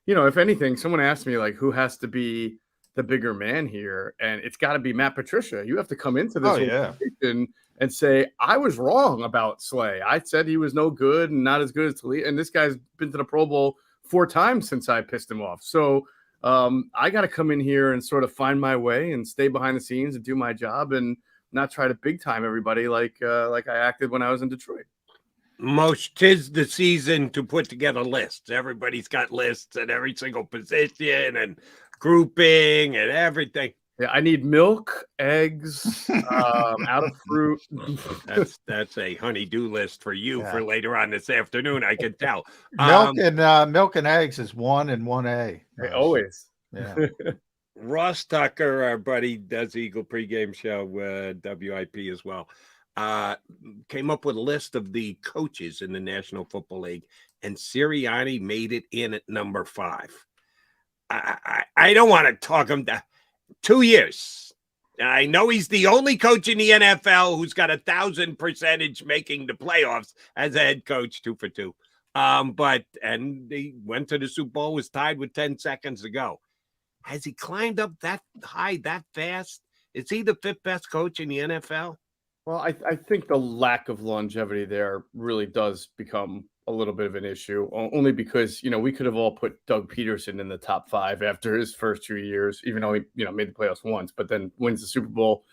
if anything, someone asked me like, who has to be the bigger man here? And it's got to be Matt Patricia. You have to come into this organization and say, I was wrong about Slay. I said he was no good and not as good as Talib. And this guy's been to the Pro Bowl 4 times since I pissed him off. So I got to come in here and sort of find my way and stay behind the scenes and do my job and not try to big time everybody like I acted when I was in Detroit. Most 'tis the season to put together lists. Everybody's got lists at every single position and grouping and everything. Yeah, I need milk, eggs, out of fruit. That's a honey-do list for you for later on this afternoon. I can tell. Milk and eggs is 1 and 1A. Always. Yeah. Ross Tucker, our buddy, does Eagle pregame show, WIP as well. Came up with a list of the coaches in the National Football League, and Sirianni made it in at number 5. I don't want to talk him down. 2 years. I know he's the only coach in the NFL who's got 1,000% making the playoffs as a head coach, 2 for 2. And he went to the Super Bowl, was tied with 10 seconds to go. Has he climbed up that high that fast? Is he the 5th best coach in the NFL? Well, I think the lack of longevity there really does become a little bit of an issue, only because, we could have all put Doug Peterson in the top 5 after his first 2 years, even though he, made the playoffs once, but then wins the Super Bowl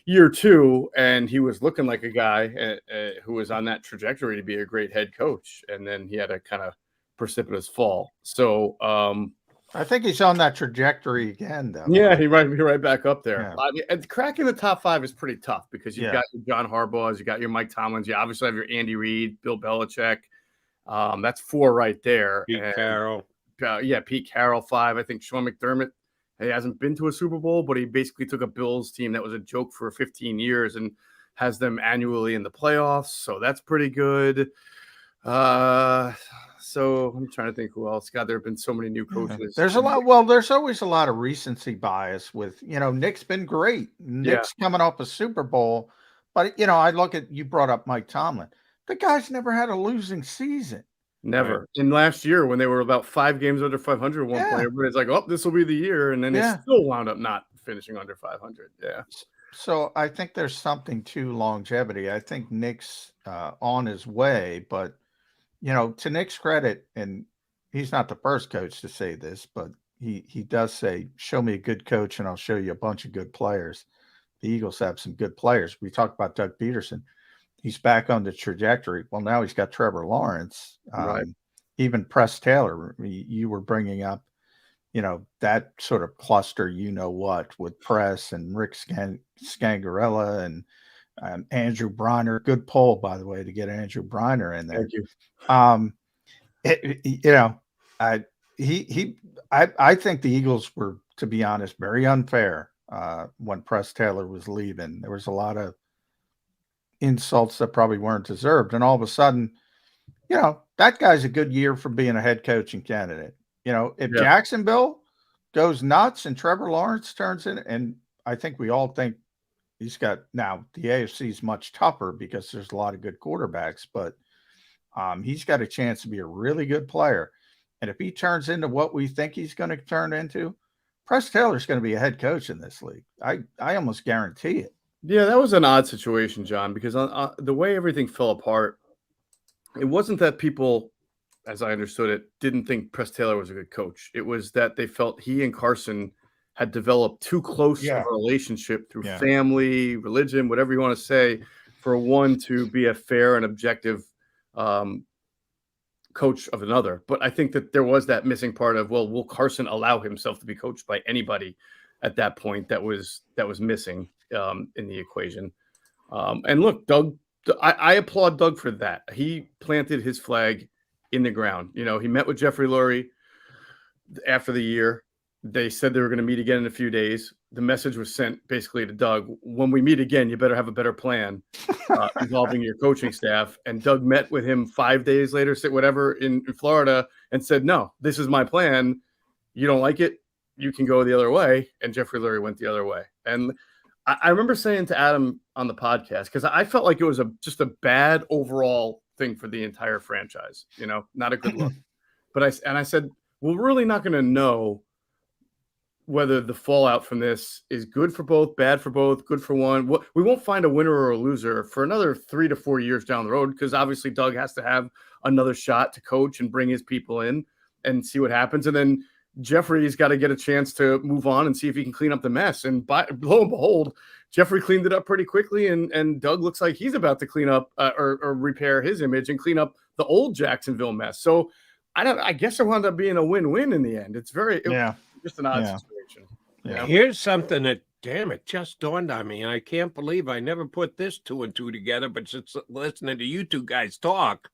year 2. And he was looking like a guy who was on that trajectory to be a great head coach. And then he had a kind of precipitous fall. So, I think he's on that trajectory again, though. Yeah, he might be right back up there. Yeah. And cracking the top 5 is pretty tough because you've got your John Harbaughs, you got your Mike Tomlins, you obviously have your Andy Reid, Bill Belichick. That's 4 right there. Pete Carroll. Pete Carroll, 5. I think Sean McDermott, he hasn't been to a Super Bowl, but he basically took a Bills team that was a joke for 15 years and has them annually in the playoffs. So that's pretty good. So I'm trying to think who else. God, there have been so many new coaches. There's a lot. Well, there's always a lot of recency bias with, Nick's been great. Nick's coming off a Super Bowl. But, I look at, you brought up Mike Tomlin. The guy's never had a losing season. Never. Right. And last year when they were about 5 games under 500 at one point, everybody's like, oh, this will be the year. And then they still wound up not finishing under 500. Yeah. So I think there's something to longevity. I think Nick's on his way, but to Nick's credit, and he's not the first coach to say this, but he does say, "Show me a good coach, and I'll show you a bunch of good players." The Eagles have some good players. We talked about Doug Peterson. He's back on the trajectory. Well, now he's got Trevor Lawrence. Right. Even Press Taylor, you were bringing up, that sort of cluster, with Press and Rick Scangarella and Andrew Briner. Good poll, by the way, to get Andrew Briner in there. Thank you. I think the Eagles were, to be honest, very unfair when Press Taylor was leaving. There was a lot of insults that probably weren't deserved. And all of a sudden, that guy's a good year for being a head coaching candidate. If Jacksonville goes nuts and Trevor Lawrence turns in, and I think we all think he's got, now the AFC is much tougher because there's a lot of good quarterbacks, but he's got a chance to be a really good player. And if he turns into what we think he's going to turn into, Press Taylor's going to be a head coach in this league. I almost guarantee it. Yeah, that was an odd situation, John, because the way everything fell apart, it wasn't that people, as I understood it, didn't think Press Taylor was a good coach. It was that they felt he and Carson had developed too close of a relationship through family, religion, whatever you want to say, for one to be a fair and objective coach of another. But I think that there was that missing part of, well, will Carson allow himself to be coached by anybody at that point? That was missing in the equation. And look, Doug, I applaud Doug for that. He planted his flag in the ground. He met with Jeffrey Lurie after the year. They said they were going to meet again in a few days. The message was sent basically to Doug: when we meet again, you better have a better plan involving your coaching staff. And Doug met with him 5 days later, whatever, in Florida, and said, "No, this is my plan. You don't like it, you can go the other way." And Jeffrey Lurie went the other way. And I remember saying to Adam on the podcast, because I felt like it was just a bad overall thing for the entire franchise, not a good look. But I said, we're really not going to know whether the fallout from this is good for both, bad for both, good for one. We won't find a winner or a loser for another 3 to 4 years down the road, because obviously Doug has to have another shot to coach and bring his people in and see what happens. And then Jeffrey's got to get a chance to move on and see if he can clean up the mess. And lo and behold, Jeffrey cleaned it up pretty quickly, and Doug looks like he's about to clean up or repair his image and clean up the old Jacksonville mess. So I guess it wound up being a win-win in the end. It's just an odd situation. Yeah. Here's something that, damn it, just dawned on me. I can't believe I never put this 2 and 2 together, but just listening to you two guys talk,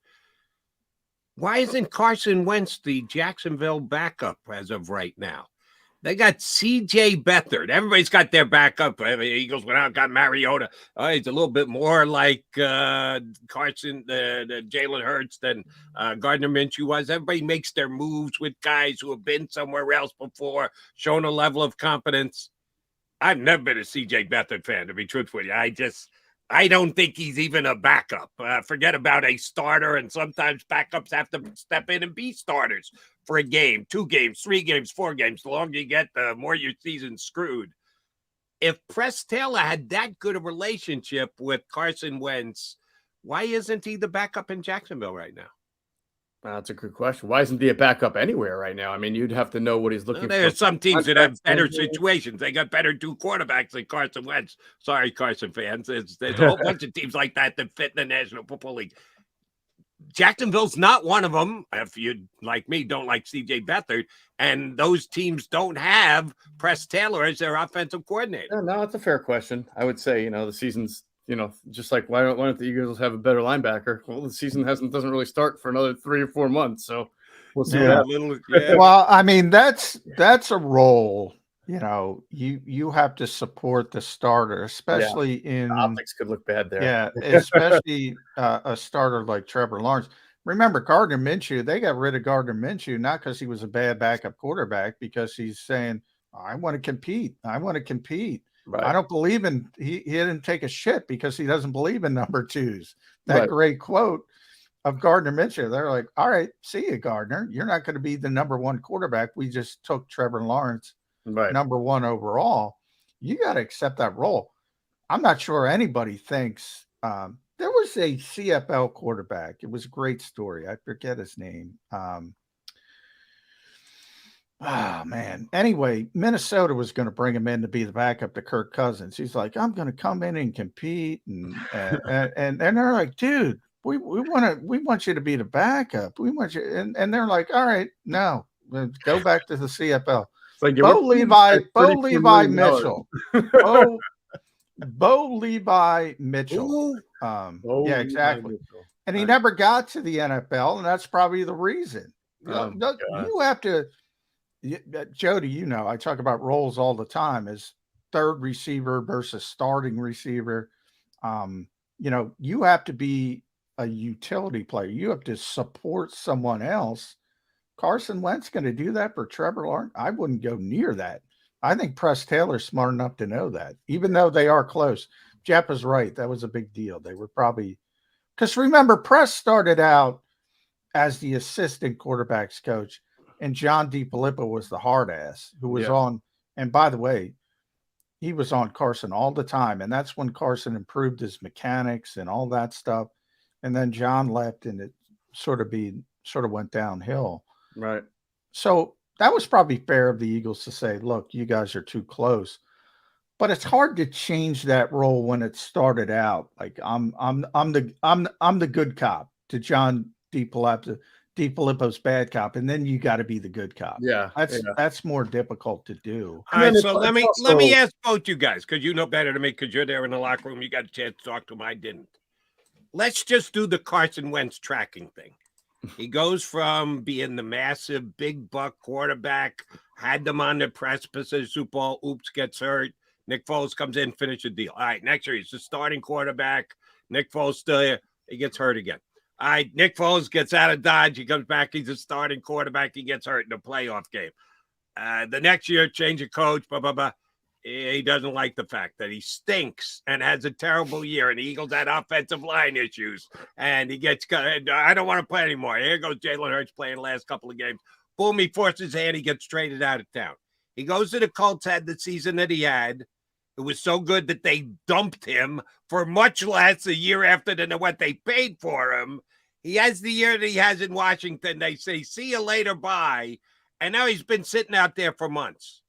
why isn't Carson Wentz the Jacksonville backup as of right now? They got C.J. Beathard. Everybody's got their backup. The Eagles went out, got Mariota. He's a little bit more like Carson, the Jalen Hurts than Gardner Minshew was. Everybody makes their moves with guys who have been somewhere else before, shown a level of competence. I've never been a C.J. Beathard fan, to be truthful with you. I don't think he's even a backup. Forget about a starter, and sometimes backups have to step in and be starters for a game, 2 games, 3 games, 4 games. The longer you get, the more your season's screwed. If Press Taylor had that good a relationship with Carson Wentz, why isn't he the backup in Jacksonville right now? That's a good question. Why isn't he a backup anywhere right now? I mean, you'd have to know what he's looking for. There's some teams that have better situations. They got better 2 quarterbacks than Carson Wentz. Sorry, Carson fans. There's a whole bunch of teams like that fit in the National Football League. Jacksonville's not one of them. If you, like me, don't like C.J. Beathard, and those teams don't have Press Taylor as their offensive coordinator. Yeah, no, that's a fair question. I would say, the season's, just like why don't the Eagles have a better linebacker? Well, the season doesn't really start for another 3 or 4 months, so we'll see. Well, I mean, that's a role. You have to support the starter, especially in optics could look bad there. Yeah, especially a starter like Trevor Lawrence. Remember, Gardner Minshew, they got rid of Gardner Minshew not because he was a bad backup quarterback, because he's saying, I want to compete. Right. I don't believe in he didn't take a shit because he doesn't believe in number 2s. That great quote of Gardner Minshew. They're like, all right, see you, Gardner. You're not going to be the number 1 quarterback. We just took Trevor Lawrence number 1 overall. You got to accept that role. I'm not sure anybody thinks there was a CFL quarterback. It was a great story. I forget his name. Oh man. Anyway, Minnesota was going to bring him in to be the backup to Kirk Cousins. He's like, I'm going to come in and compete, and they're like, dude, we want you to be the backup. We want you, and they're like, all right, no, go back to the CFL. It's like, Bo Levi Mitchell. Bo Levi Mitchell. Yeah, exactly. And he never got to the NFL, and that's probably the reason. You have to. Jody, you know, I talk about roles all the time as third receiver versus starting receiver. You know, you have to be a utility player. You have to support someone else. Carson Wentz going to do that for Trevor Lawrence? I wouldn't go near that. I think Press Taylor's smart enough to know that, even though they are close. Jeff is right. That was a big deal. They were probably – because remember, Press started out as the assistant quarterbacks coach, and John DiFilippo was the hard ass who was on. And by the way, he was on Carson all the time. And that's when Carson improved his mechanics and all that stuff. And then John left, and it sort of went downhill. Right. So that was probably fair of the Eagles to say, look, you guys are too close. But it's hard to change that role when it started out. Like I'm the good cop to John DiFilippo's bad cop, and then you got to be the good cop. Yeah, that's more difficult to do. All right, so let me ask both you guys, because you know better than me, because you're there in the locker room. You got a chance to talk to him. I didn't. Let's just do the Carson Wentz tracking thing. He goes from being the massive big buck quarterback, had them on the precipice of the Super Bowl. Oops, gets hurt. Nick Foles comes in, finish the deal. All right, next year he's the starting quarterback. Nick Foles still here. He gets hurt again. All right, Nick Foles gets out of Dodge. He comes back. He's a starting quarterback. He gets hurt in a playoff game. The next year, change of coach, blah, blah, blah. He doesn't like the fact that he stinks and has a terrible year, and the Eagles had offensive line issues, and he gets – I don't want to play anymore. Here goes Jalen Hurts playing the last couple of games. Boom, he forces his hand. He gets traded out of town. He goes to the Colts, had the season that he had. It was so good that they dumped him for much less a year after than what they paid for him. He has the year that he has in Washington. They say, see you later, bye. And now he's been sitting out there for months.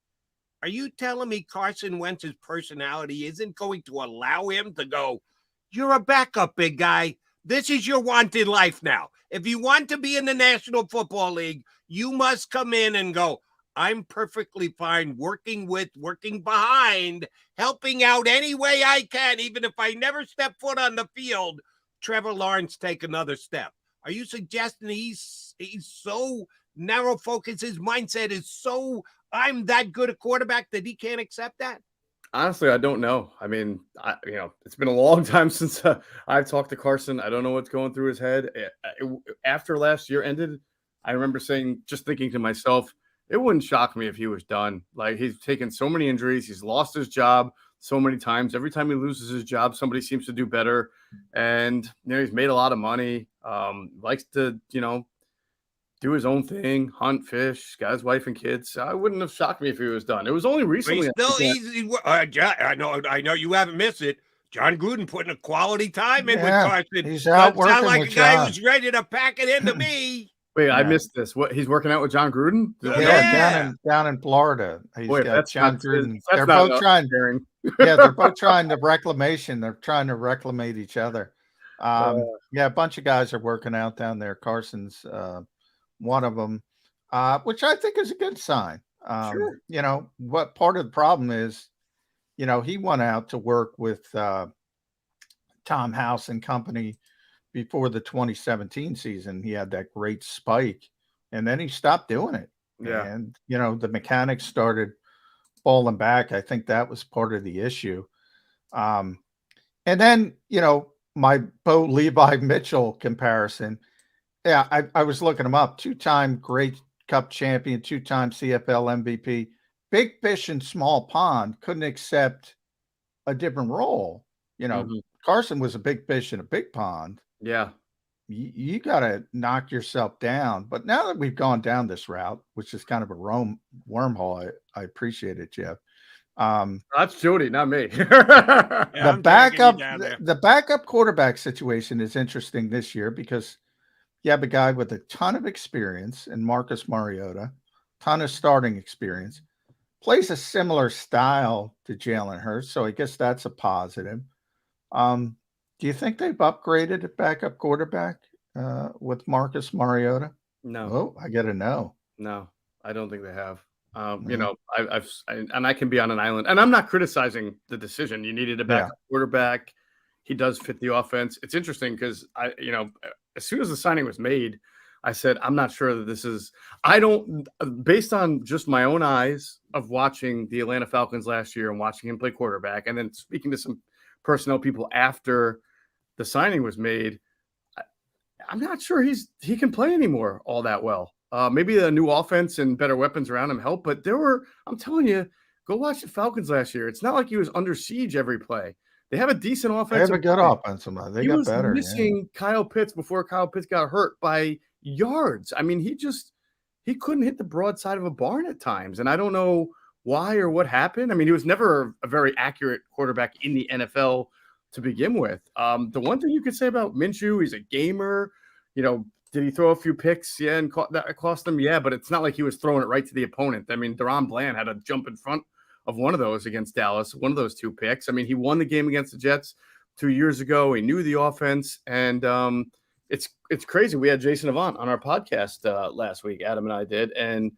Are you telling me Carson Wentz's personality isn't going to allow him to go, you're a backup, big guy. This is your wanted life now. If you want to be in the National Football League, you must come in and go, I'm perfectly fine working behind, helping out any way I can, even if I never step foot on the field. Trevor Lawrence take another step. Are you suggesting he's so narrow focused, his mindset is so I'm that good a quarterback that he can't accept that? Honestly, I don't know. I mean, it's been a long time since I've talked to Carson. I don't know what's going through his head. After last year ended, I remember thinking to myself, it wouldn't shock me if he was done. Like, he's taken so many injuries. He's lost his job so many times. Every time he loses his job, somebody seems to do better. And, he's made a lot of money, likes to, do his own thing, hunt, fish, got his wife and kids. I wouldn't have shocked me if he was done. It was only recently. I know you haven't missed it. John Gruden putting a quality time in with Carson. He's out working sound like with a guy John. who's ready to pack it into me. Wait, I missed this. What, he's working out with John Gruden? Down in Florida. He's got that's John not- Gruden. that's They're not both trying. sharing. They're both trying to reclamation. They're trying to reclamate each other. A bunch of guys are working out down there. Carson's one of them, which I think is a good sign. Sure. What part of the problem is, he went out to work with Tom House and company before the 2017 season. He had that great spike, and then he stopped doing it. Yeah. And, the mechanics started falling back. I think that was part of the issue. And then, my Bo Levi Mitchell comparison. Yeah, I was looking him up. 2-time Great Cup champion, 2-time CFL MVP. Big fish in small pond, couldn't accept a different role. Carson was a big fish in a big pond. Yeah. You got to knock yourself down. But now that we've gone down this route, which is kind of a wormhole, I appreciate it, Jeff. That's Jody, not me. I'm dragging you down there. The backup quarterback situation is interesting this year because you have a guy with a ton of experience in Marcus Mariota, ton of starting experience, plays a similar style to Jalen Hurts, so I guess that's a positive. Do you think they've upgraded at backup quarterback with Marcus Mariota? No. Oh, I got to know. No, I don't think they have. You know, I can be on an island, and I'm not criticizing the decision. You needed a backup quarterback. He does fit the offense. It's interesting because as soon as the signing was made, I said, I'm not sure that this is, based on just my own eyes of watching the Atlanta Falcons last year and watching him play quarterback, and then speaking to some personnel people after the signing was made, I'm not sure he can play anymore all that well. Maybe the new offense and better weapons around him help, but I'm telling you, go watch the Falcons last year. It's not like he was under siege every play. They have a decent offense. They have a good offensive line. They got better. He was missing Kyle Pitts before Kyle Pitts got hurt by yards. I mean, he couldn't hit the broadside of a barn at times, and I don't know why or what happened. I mean, he was never a very accurate quarterback in the NFL to begin with. The one thing you could say about Minshew, he's a gamer. Did he throw a few picks? Yeah, and that cost him? Yeah, but it's not like he was throwing it right to the opponent. I mean, Deron Bland had a jump in front of one of those against Dallas, one of those two picks. I mean, he won the game against the Jets 2 years ago. He knew the offense, and it's crazy. We had Jason Avant on our podcast last week. Adam and I did, and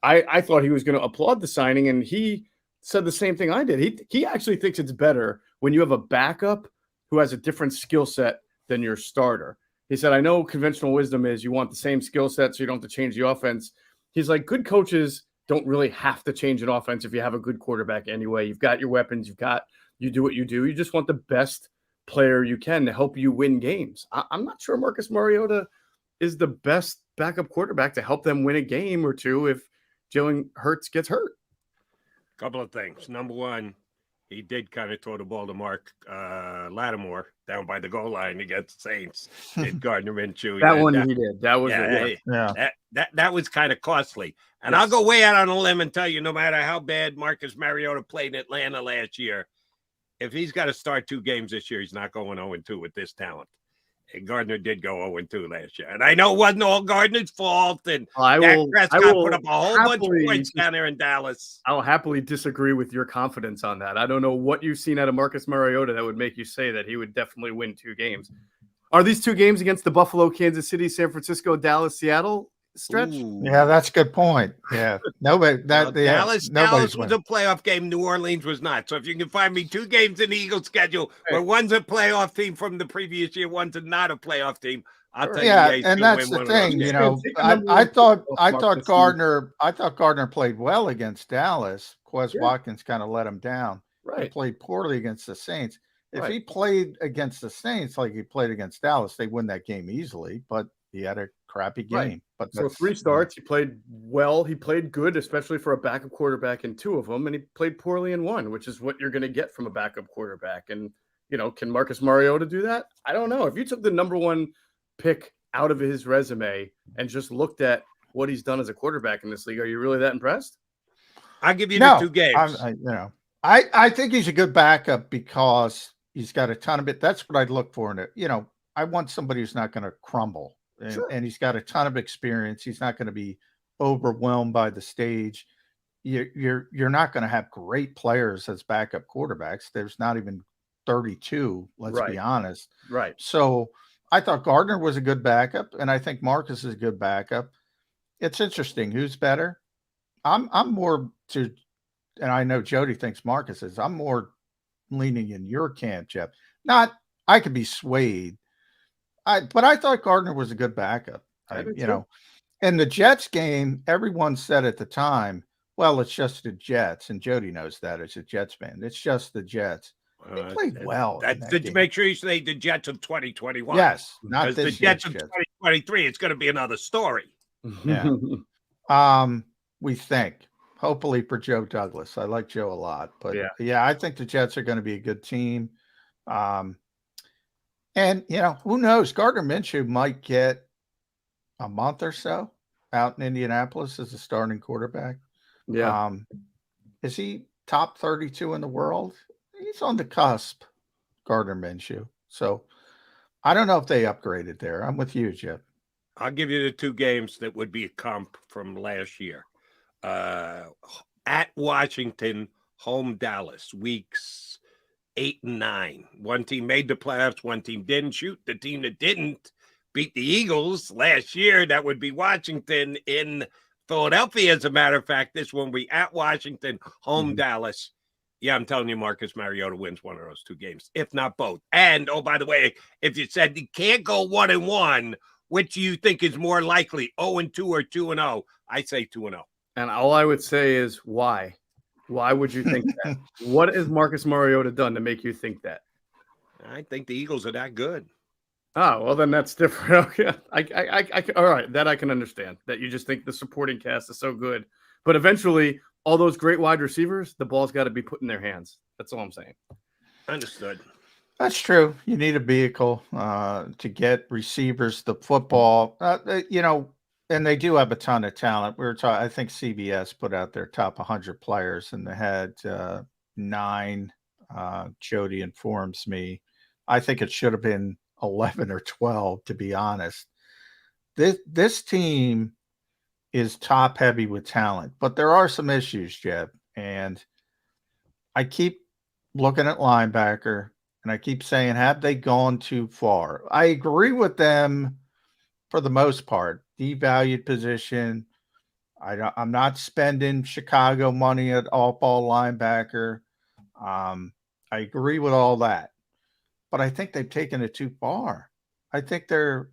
I thought he was going to applaud the signing, and he said the same thing I did. He actually thinks it's better when you have a backup who has a different skill set than your starter. He said, I know conventional wisdom is you want the same skill set so you don't have to change the offense. He's like, good coaches don't really have to change an offense if you have a good quarterback anyway. You've got your weapons. You do what you do. You just want the best player you can to help you win games. I'm not sure Marcus Mariota is the best backup quarterback to help them win a game or two if Jalen Hurts gets hurt. Couple of things. Number one, he did kind of throw the ball to Mark Lattimore down by the goal line against the Saints. And Gardner Minshew. He did. That was that was kind of costly. And I'll go way out on a limb and tell you, no matter how bad Marcus Mariota played in Atlanta last year, if he's got to start 2 games this year, he's not going 0-2 with this talent. And Gardner did go 0-2 last year. And I know it wasn't all Gardner's fault. And Dak Prescott put up a whole bunch of points down there in Dallas. I'll happily disagree with your confidence on that. I don't know what you've seen out of Marcus Mariota that would make you say that he would definitely win 2 games. Are these 2 games against the Buffalo, Kansas City, San Francisco, Dallas, Seattle stretch? Ooh. Yeah, that's a good point. Yeah. Nobody Dallas was a playoff game. New Orleans was not. So if you can find me 2 games in the Eagles schedule where one's a playoff team from the previous year, one's not a playoff team, I'll tell you. Yeah, and that's the thing. I thought Gardner played well against Dallas. Quez Watkins kind of let him down. Right. He played poorly against the Saints. If he played against the Saints like he played against Dallas, they win that game easily. But he had a crappy game. Right. But so 3 starts, he played well. He played good, especially for a backup quarterback in 2 of them, and he played poorly in 1, which is what you're going to get from a backup quarterback. And can Marcus Mariota do that? I don't know. If you took the number 1 pick out of his resume and just looked at what he's done as a quarterback in this league, are you really that impressed? I'll give you the 2 games. I think he's a good backup because he's got a ton of it. That's what I'd look for in it. I want somebody who's not going to crumble. And he's got a ton of experience. He's not going to be overwhelmed by the stage. You're not going to have great players as backup quarterbacks. There's not even 32, let's be honest. Right. So I thought Gardner was a good backup, and I think Marcus is a good backup. It's interesting. Who's better? I'm more to, and I know Jody thinks Marcus is. I'm more leaning in your camp, Jeff. I could be swayed. But I thought Gardner was a good backup. In the Jets game, everyone said at the time, well, it's just the Jets. And Jody knows that as a Jets fan. It's just the Jets. They played well. Make sure you say the Jets of 2021. Yes. Not this the Jets of 2023. It's going to be another story. Yeah. We think. Hopefully for Joe Douglas. I like Joe a lot. But yeah, I think the Jets are going to be a good team. And, who knows? Gardner Minshew might get a month or so out in Indianapolis as a starting quarterback. Yeah. Is he top 32 in the world. He's on the cusp, Gardner Minshew. So I don't know if they upgraded there. I'm with you, Jeff. I'll give you the two games that would be a comp from last year. At Washington, home Dallas, weeks 8 and 9. One team made the playoffs, one team didn't. Shoot, the team that didn't beat the Eagles last year. That would be Washington in Philadelphia. As a matter of fact, this one we at Washington, home Dallas. Yeah, I'm telling you, Marcus Mariota wins one of those two games, if not both. And, oh, by the way, if you said you can't go 1-1, which do you think is more likely, 0-2 or 2-0? I say 2-0. And all I would say is why? Why would you think that? What has Marcus Mariota done to make you think that? I think the Eagles are that good. Oh, well, then that's different. Okay. All right, that I can understand. That you just think the supporting cast is so good. But eventually, all those great wide receivers, the ball's got to be put in their hands. That's all I'm saying. Understood. That's true. You need a vehicle to get receivers the football. And they do have a ton of talent. We were talking. I think CBS put out their top 100 players, and they had 9. Jody informs me. I think it should have been 11 or 12, to be honest. This team is top heavy with talent, but there are some issues, Jeb. And I keep looking at linebacker, and I keep saying, have they gone too far? I agree with them for the most part. Devalued position. I'm not spending Chicago money at off-ball linebacker. I agree with all that, but I think they've taken it too far. I think they're.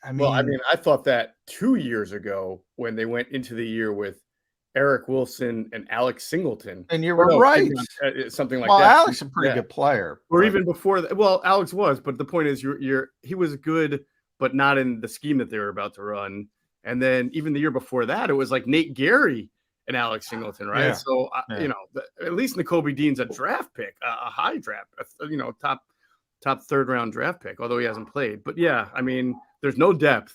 I thought that 2 years ago when they went into the year with Eric Wilson and Alex Singleton, and you were right, something like that. Well, Alex is a pretty good player, or even before that. Well, Alex was, but the point is, he was good, but not in the scheme that they were about to run. And then even the year before that, it was like Nate Gary and Alex Singleton, right? Yeah. So at least Nakobe Dean's a draft pick, a high draft, top third round draft pick, although he hasn't played. But yeah, I mean, there's no depth,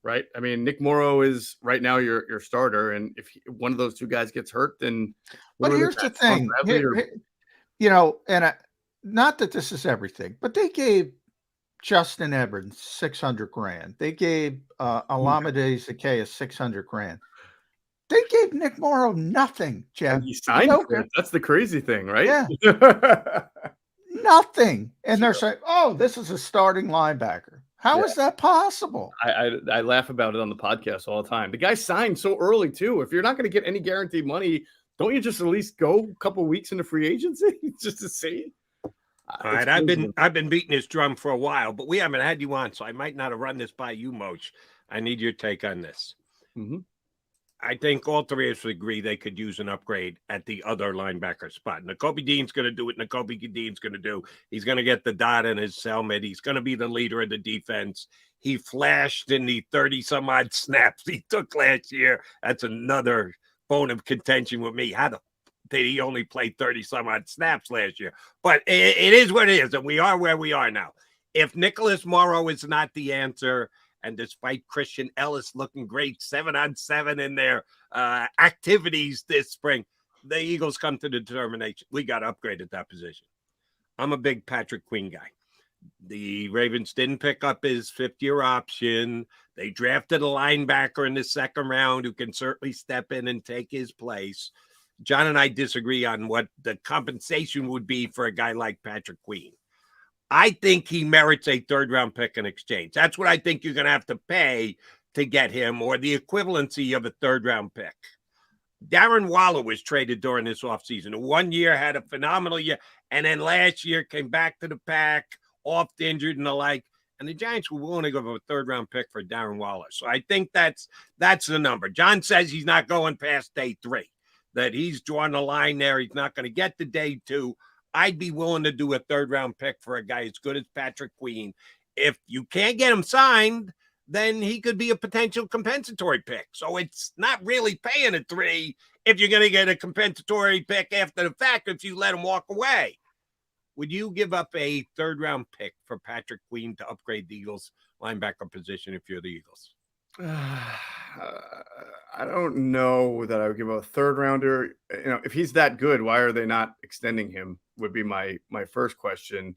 right? I mean, Nick Morrow is right now your starter, and if one of those two guys gets hurt, then. But here's the thing, not that this is everything, but they gave Justin Evans $600,000. They gave Olamide Zaccheaus $600,000. They gave Nick Morrow nothing, Jeff. He signed for it. That's the crazy thing, right? Yeah. Nothing. And they're saying, oh, this is a starting linebacker. How is that possible? I laugh about it on the podcast all the time. The guy signed so early, too. If you're not going to get any guaranteed money, don't you just at least go a couple weeks into free agency just to see? All right, I've been beating this drum for a while, but we haven't had you on, so I might not have run this by you, Mosher. I need your take on this. Mm-hmm. I think all three of us agree they could use an upgrade at the other linebacker spot. Nakobe Dean's going to do what Nakobe Dean's going to do. He's going to get the dot in his helmet. He's going to be the leader of the defense. He flashed in the 30-some-odd snaps he took last year. That's another bone of contention with me. How did he only play 30-some-odd snaps last year? But it is what it is, and we are where we are now. If Nicholas Morrow is not the answer, and despite Christian Ellis looking great 7-on-7 in their activities this spring, the Eagles come to the determination we got to upgrade at that position. I'm a big Patrick Queen guy. The Ravens didn't pick up his fifth-year option. They drafted a linebacker in the second round who can certainly step in and take his place. John and I disagree on what the compensation would be for a guy like Patrick Queen. I think he merits a third-round pick in exchange. That's what I think you're going to have to pay to get him, or the equivalency of a third-round pick. Darren Waller was traded during this offseason. 1 year, had a phenomenal year, and then last year came back to the pack, oft injured and the like, and the Giants were willing to give a third-round pick for Darren Waller. So I think that's the number. John says he's not going past day 3, that he's drawn the line there. He's not going to get to day 2. I'd be willing to do a third-round pick for a guy as good as Patrick Queen. If you can't get him signed, then he could be a potential compensatory pick. So it's not really paying a 3 if you're going to get a compensatory pick after the fact if you let him walk away. Would you give up a third-round pick for Patrick Queen to upgrade the Eagles linebacker position if you're the Eagles? I don't know that I would give a third rounder. If he's that good, why are they not extending him? Would be my first question.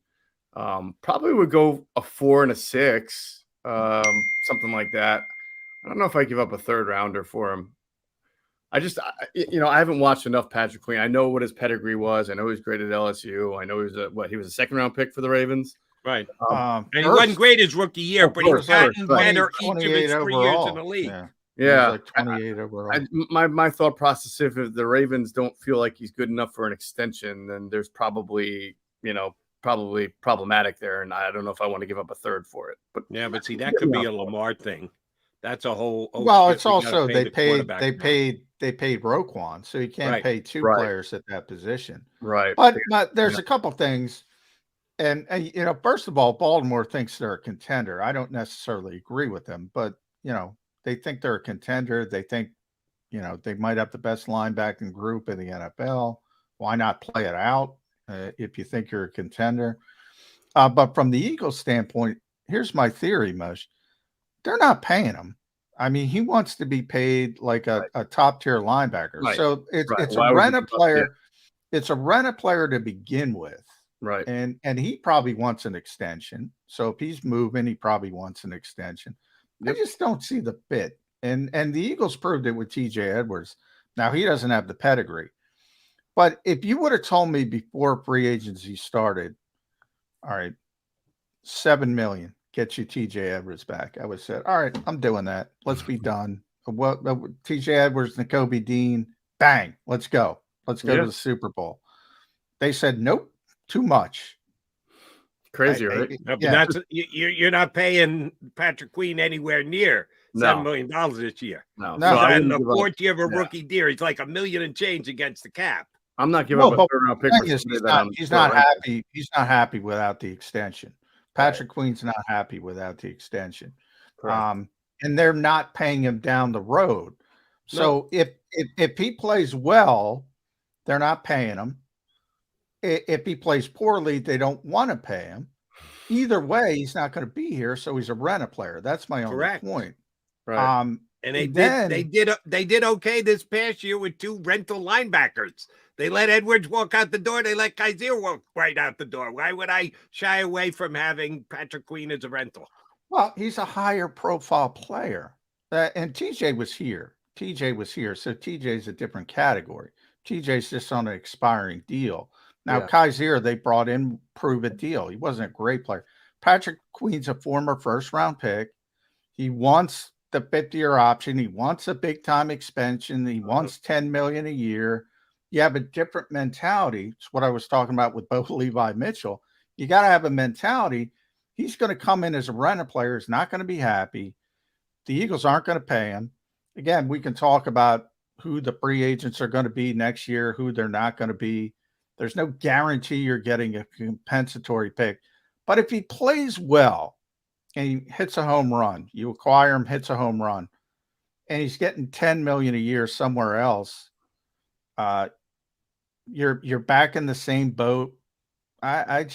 Probably would go a 4 and a 6, something like that. I don't know if I give up a third rounder for him. I haven't watched enough Patrick Queen. I know what his pedigree was. I know he's great at LSU. I know he was a second round pick for the Ravens. Right. And he wasn't great his rookie year, but he's gotten better each of his 3 years in the league. Yeah. Like 28 overall. My thought process, if the Ravens don't feel like he's good enough for an extension, then there's probably problematic there. And I don't know if I want to give up a third for it. But yeah, but see, that could be a Lamar thing. That's a whole. Well, it's also they paid Roquan, so you can't pay 2 players at that position. Right. But there's a couple things. And first of all, Baltimore thinks they're a contender. I don't necessarily agree with them, but they think they're a contender. They think, they might have the best linebacking group in the NFL. Why not play it out if you think you're a contender? But from the Eagles' standpoint, here's my theory, Moshe. They're not paying him. I mean, he wants to be paid like a top-tier linebacker. Right. So it's a rent-a player. It's a rent-a player to begin with. Right. And he probably wants an extension. So if he's moving, he probably wants an extension. I just don't see the fit. And the Eagles proved it with TJ Edwards. Now, he doesn't have the pedigree. But if you would have told me before free agency started, all right, $7 million, get you TJ Edwards back, I would have said, all right, I'm doing that. Let's be done. TJ Edwards, Nakobe Dean, bang, let's go. Let's go to the Super Bowl. They said, nope, too much. Crazy, right? But that's you're not paying Patrick Queen anywhere near $7 million this year. No, so in the 4th year of a rookie deal, he's like $1 million and change against the cap. I'm not giving up a third round pick. He's not happy. He's not happy without the extension. Patrick Queen's not happy without the extension. And they're not paying him down the road. So if he plays well, they're not paying him. If he plays poorly, they don't want to pay him. Either way, he's not going to be here, so he's a rent-a player. That's my only point. Right. And they did okay this past year with 2 rental linebackers. They let Edwards walk out the door. They let Kaiser walk right out the door. Why would I shy away from having Patrick Queen as a rental? Well, he's a higher profile player. And TJ was here. So TJ's a different category. TJ's just on an expiring deal. Now, Kaiser, they brought in prove-it deal. He wasn't a great player. Patrick Queen's a former first-round pick. He wants the 50-year option. He wants a big-time expansion. He wants $10 million a year. You have a different mentality. It's what I was talking about with both Levi Mitchell. You got to have a mentality. He's going to come in as a renter player. He's not going to be happy. The Eagles aren't going to pay him. Again, we can talk about who the free agents are going to be next year, who they're not going to be. There's no guarantee you're getting a compensatory pick. But if he plays well and he hits a home run, you acquire him, hits a home run, and he's getting $10 million a year somewhere else, you're back in the same boat. It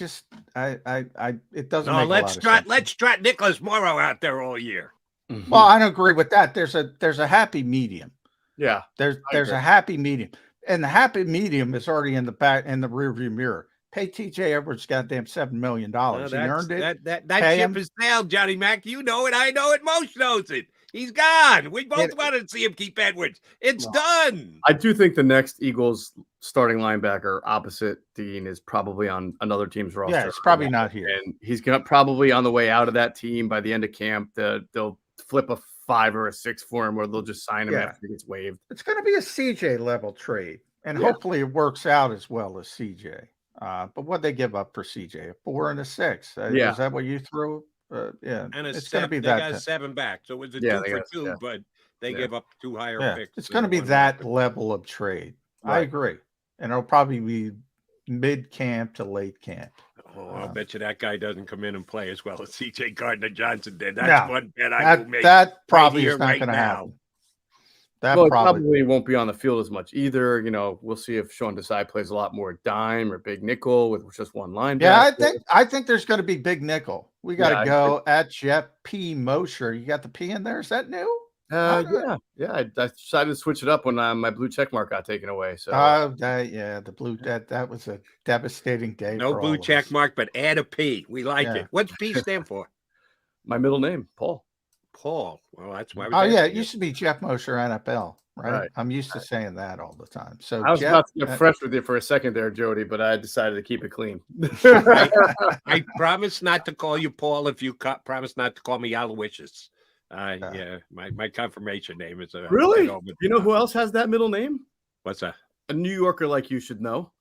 doesn't make a lot of sense. Let's trot Nicholas Morrow out there all year. Mm-hmm. Well, I don't agree with that. There's a happy medium. Yeah. There's a happy medium. And the happy medium is already in the rearview mirror. Pay TJ Edwards goddamn $7 million. He earned it. That ship is sailed, Johnny Mac. You know it. I know it. Most knows it. He's gone. We both wanted to see him keep Edwards. It's done. I do think the next Eagles starting linebacker opposite Dean is probably on another team's roster. Yeah, it's probably not here. And he's probably on the way out of that team by the end of camp. They'll flip a 5 or a 6 for him, or they'll just sign him after he gets waived. It's going to be a CJ level trade, and hopefully it works out as well as CJ. But what they give up for CJ? A 4 and a 6. Is that what you threw? And it's going to be they that. got 7 back, so it was a 2 for 2, but they give up 2 higher picks. It's going to be that level of trade. Right. I agree, and it'll probably be mid camp to late camp. Oh, I'll bet you that guy doesn't come in and play as well as C.J. Gardner-Johnson did. That's one bet I will make. That probably is not going to happen. That probably won't be on the field as much either. We'll see if Sean Desai plays a lot more dime or big nickel with just one linebacker. Yeah, I think there's going to be big nickel. We got to go at Jeff P. Mosher. You got the P in there? Is that new? Yeah. I decided to switch it up when my blue check mark got taken away. So, the blue that was a devastating day. No for blue all of check us. mark, but add a P. We like Yeah. it. What's P stand for? My middle name, Paul. Paul. Well, that's why. Oh yeah, it used to be Jeff Mosher NFL, right? Right. I'm used to saying that all the time. So I was Jeff, about to get fresh with you for a second there, Jody, but I decided to keep it clean. I promise not to call you Paul if you promise not to call me Aloysius. Yeah, my confirmation name is Really? You know who else has that middle name? What's that? A New Yorker like you should know.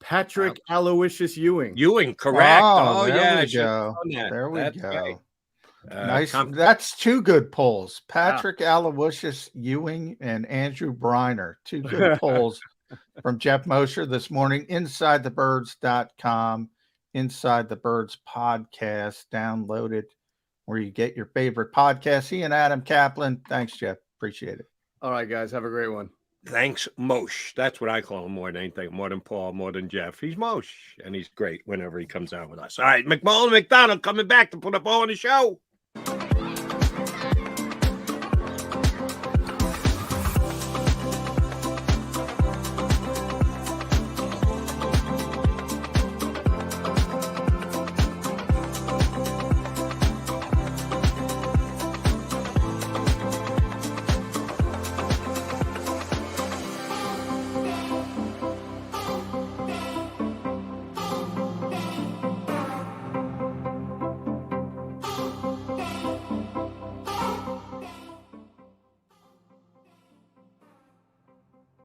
Patrick Aloysius Ewing. Ewing, correct. Oh, there yeah, we I should've go. known that. There we That's go. right. Nice. That's two good polls. Patrick Aloysius Ewing and Andrew Briner. Two good polls from Jeff Mosher this morning. InsideTheBirds.com. Inside the Birds podcast. Download it where you get your favorite podcast. He and Adam Kaplan. Thanks, Jeff. Appreciate it. All right, guys. Have a great one. Thanks, Moshe. That's what I call him more than anything, more than Paul, more than Jeff. He's Moshe, and he's great whenever he comes out with us. All right, McMullen and McDonald coming back to put up on the show.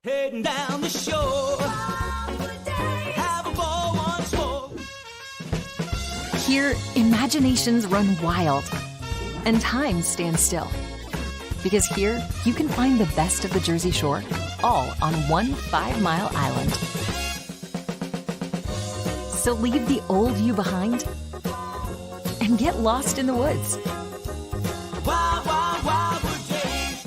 Heading down the shore. Have a ball once more. Here, imaginations run wild and time stands still. Because here, you can find the best of the Jersey Shore, all on one 5-mile island. So leave the old you behind and get lost in the woods. Wild, wild, wildwood days.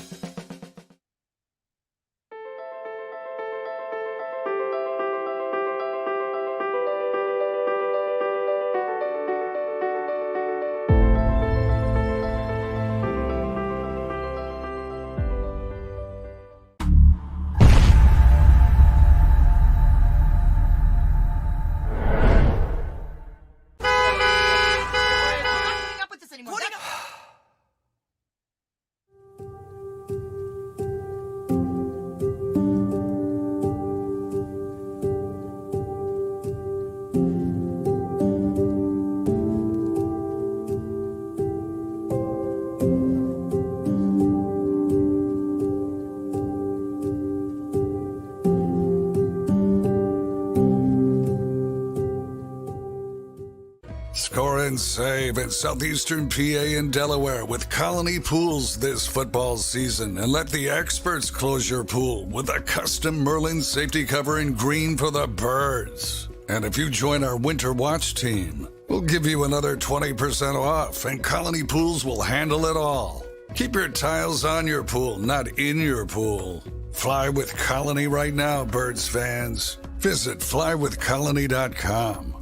Score and save at Southeastern PA and Delaware with Colony Pools this football season, and let the experts close your pool with a custom Merlin safety cover in green for the birds. And if you join our Winter Watch team, we'll give you another 20% off, and Colony Pools will handle it all. Keep your tiles on your pool, not in your pool. Fly with Colony right now, Birds fans. Visit flywithcolony.com.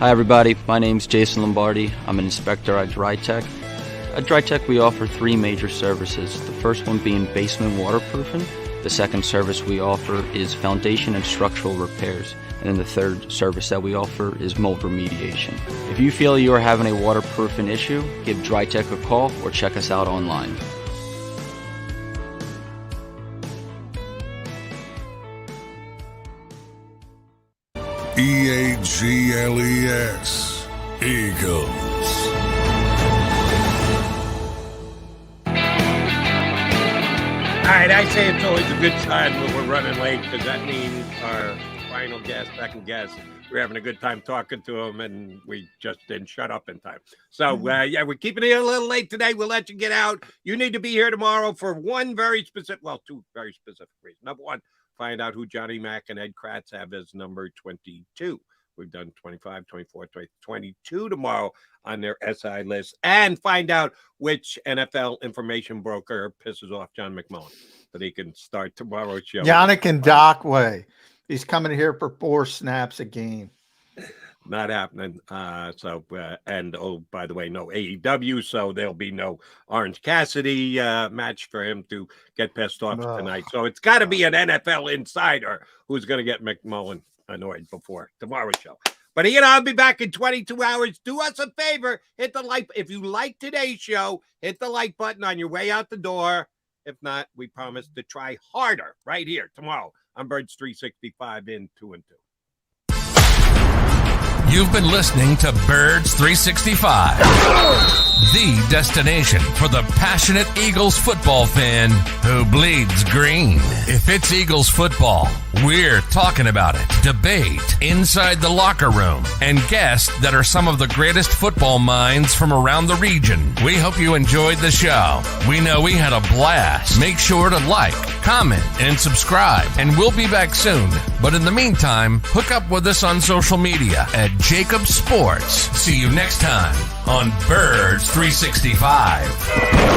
Hi everybody, my name's Jason Lombardi. I'm an inspector at DryTech. At DryTech we offer three major services, the first one being basement waterproofing, the second service we offer is foundation and structural repairs, and then the third service that we offer is mold remediation. If you feel you are having a waterproofing issue, give DryTech a call or check us out online. EAGLES, Eagles. All right, I say it's always a good sign when we're running late because that means our final guest, second guest, we're having a good time talking to him and we just didn't shut up in time. So, yeah, we're keeping it a little late today. We'll let you get out. You need to be here tomorrow for one very specific, well, two very specific reasons. Number one, find out who Johnny Mack and Ed Kratz have as number 22. We've done 25, 24, 22 tomorrow on their SI list, and find out which NFL information broker pisses off John McMullen so he can start tomorrow's show. Yannick and Dockway. He's coming here for 4 snaps a game. not happening. And oh, by the way, no AEW, so there'll be no Orange Cassidy match for him to get pissed off tonight. So it's got to be an NFL insider who's going to get McMullen annoyed before tomorrow's show. But I'll be back in 22 hours. Do us a favor, hit the like. If you like today's show, hit the like button on your way out the door. If not, we promise to try harder right here tomorrow on Birds 365 in 2 and 2. You've been listening to Birds 365, the destination for the passionate Eagles football fan who bleeds green. If it's Eagles football, we're talking about it. Debate inside the locker room and guests that are some of the greatest football minds from around the region. We hope you enjoyed the show. We know we had a blast. Make sure to like, comment, and subscribe, and we'll be back soon. But in the meantime, hook up with us on social media at JAKIB Sports. See you next time on Birds 365.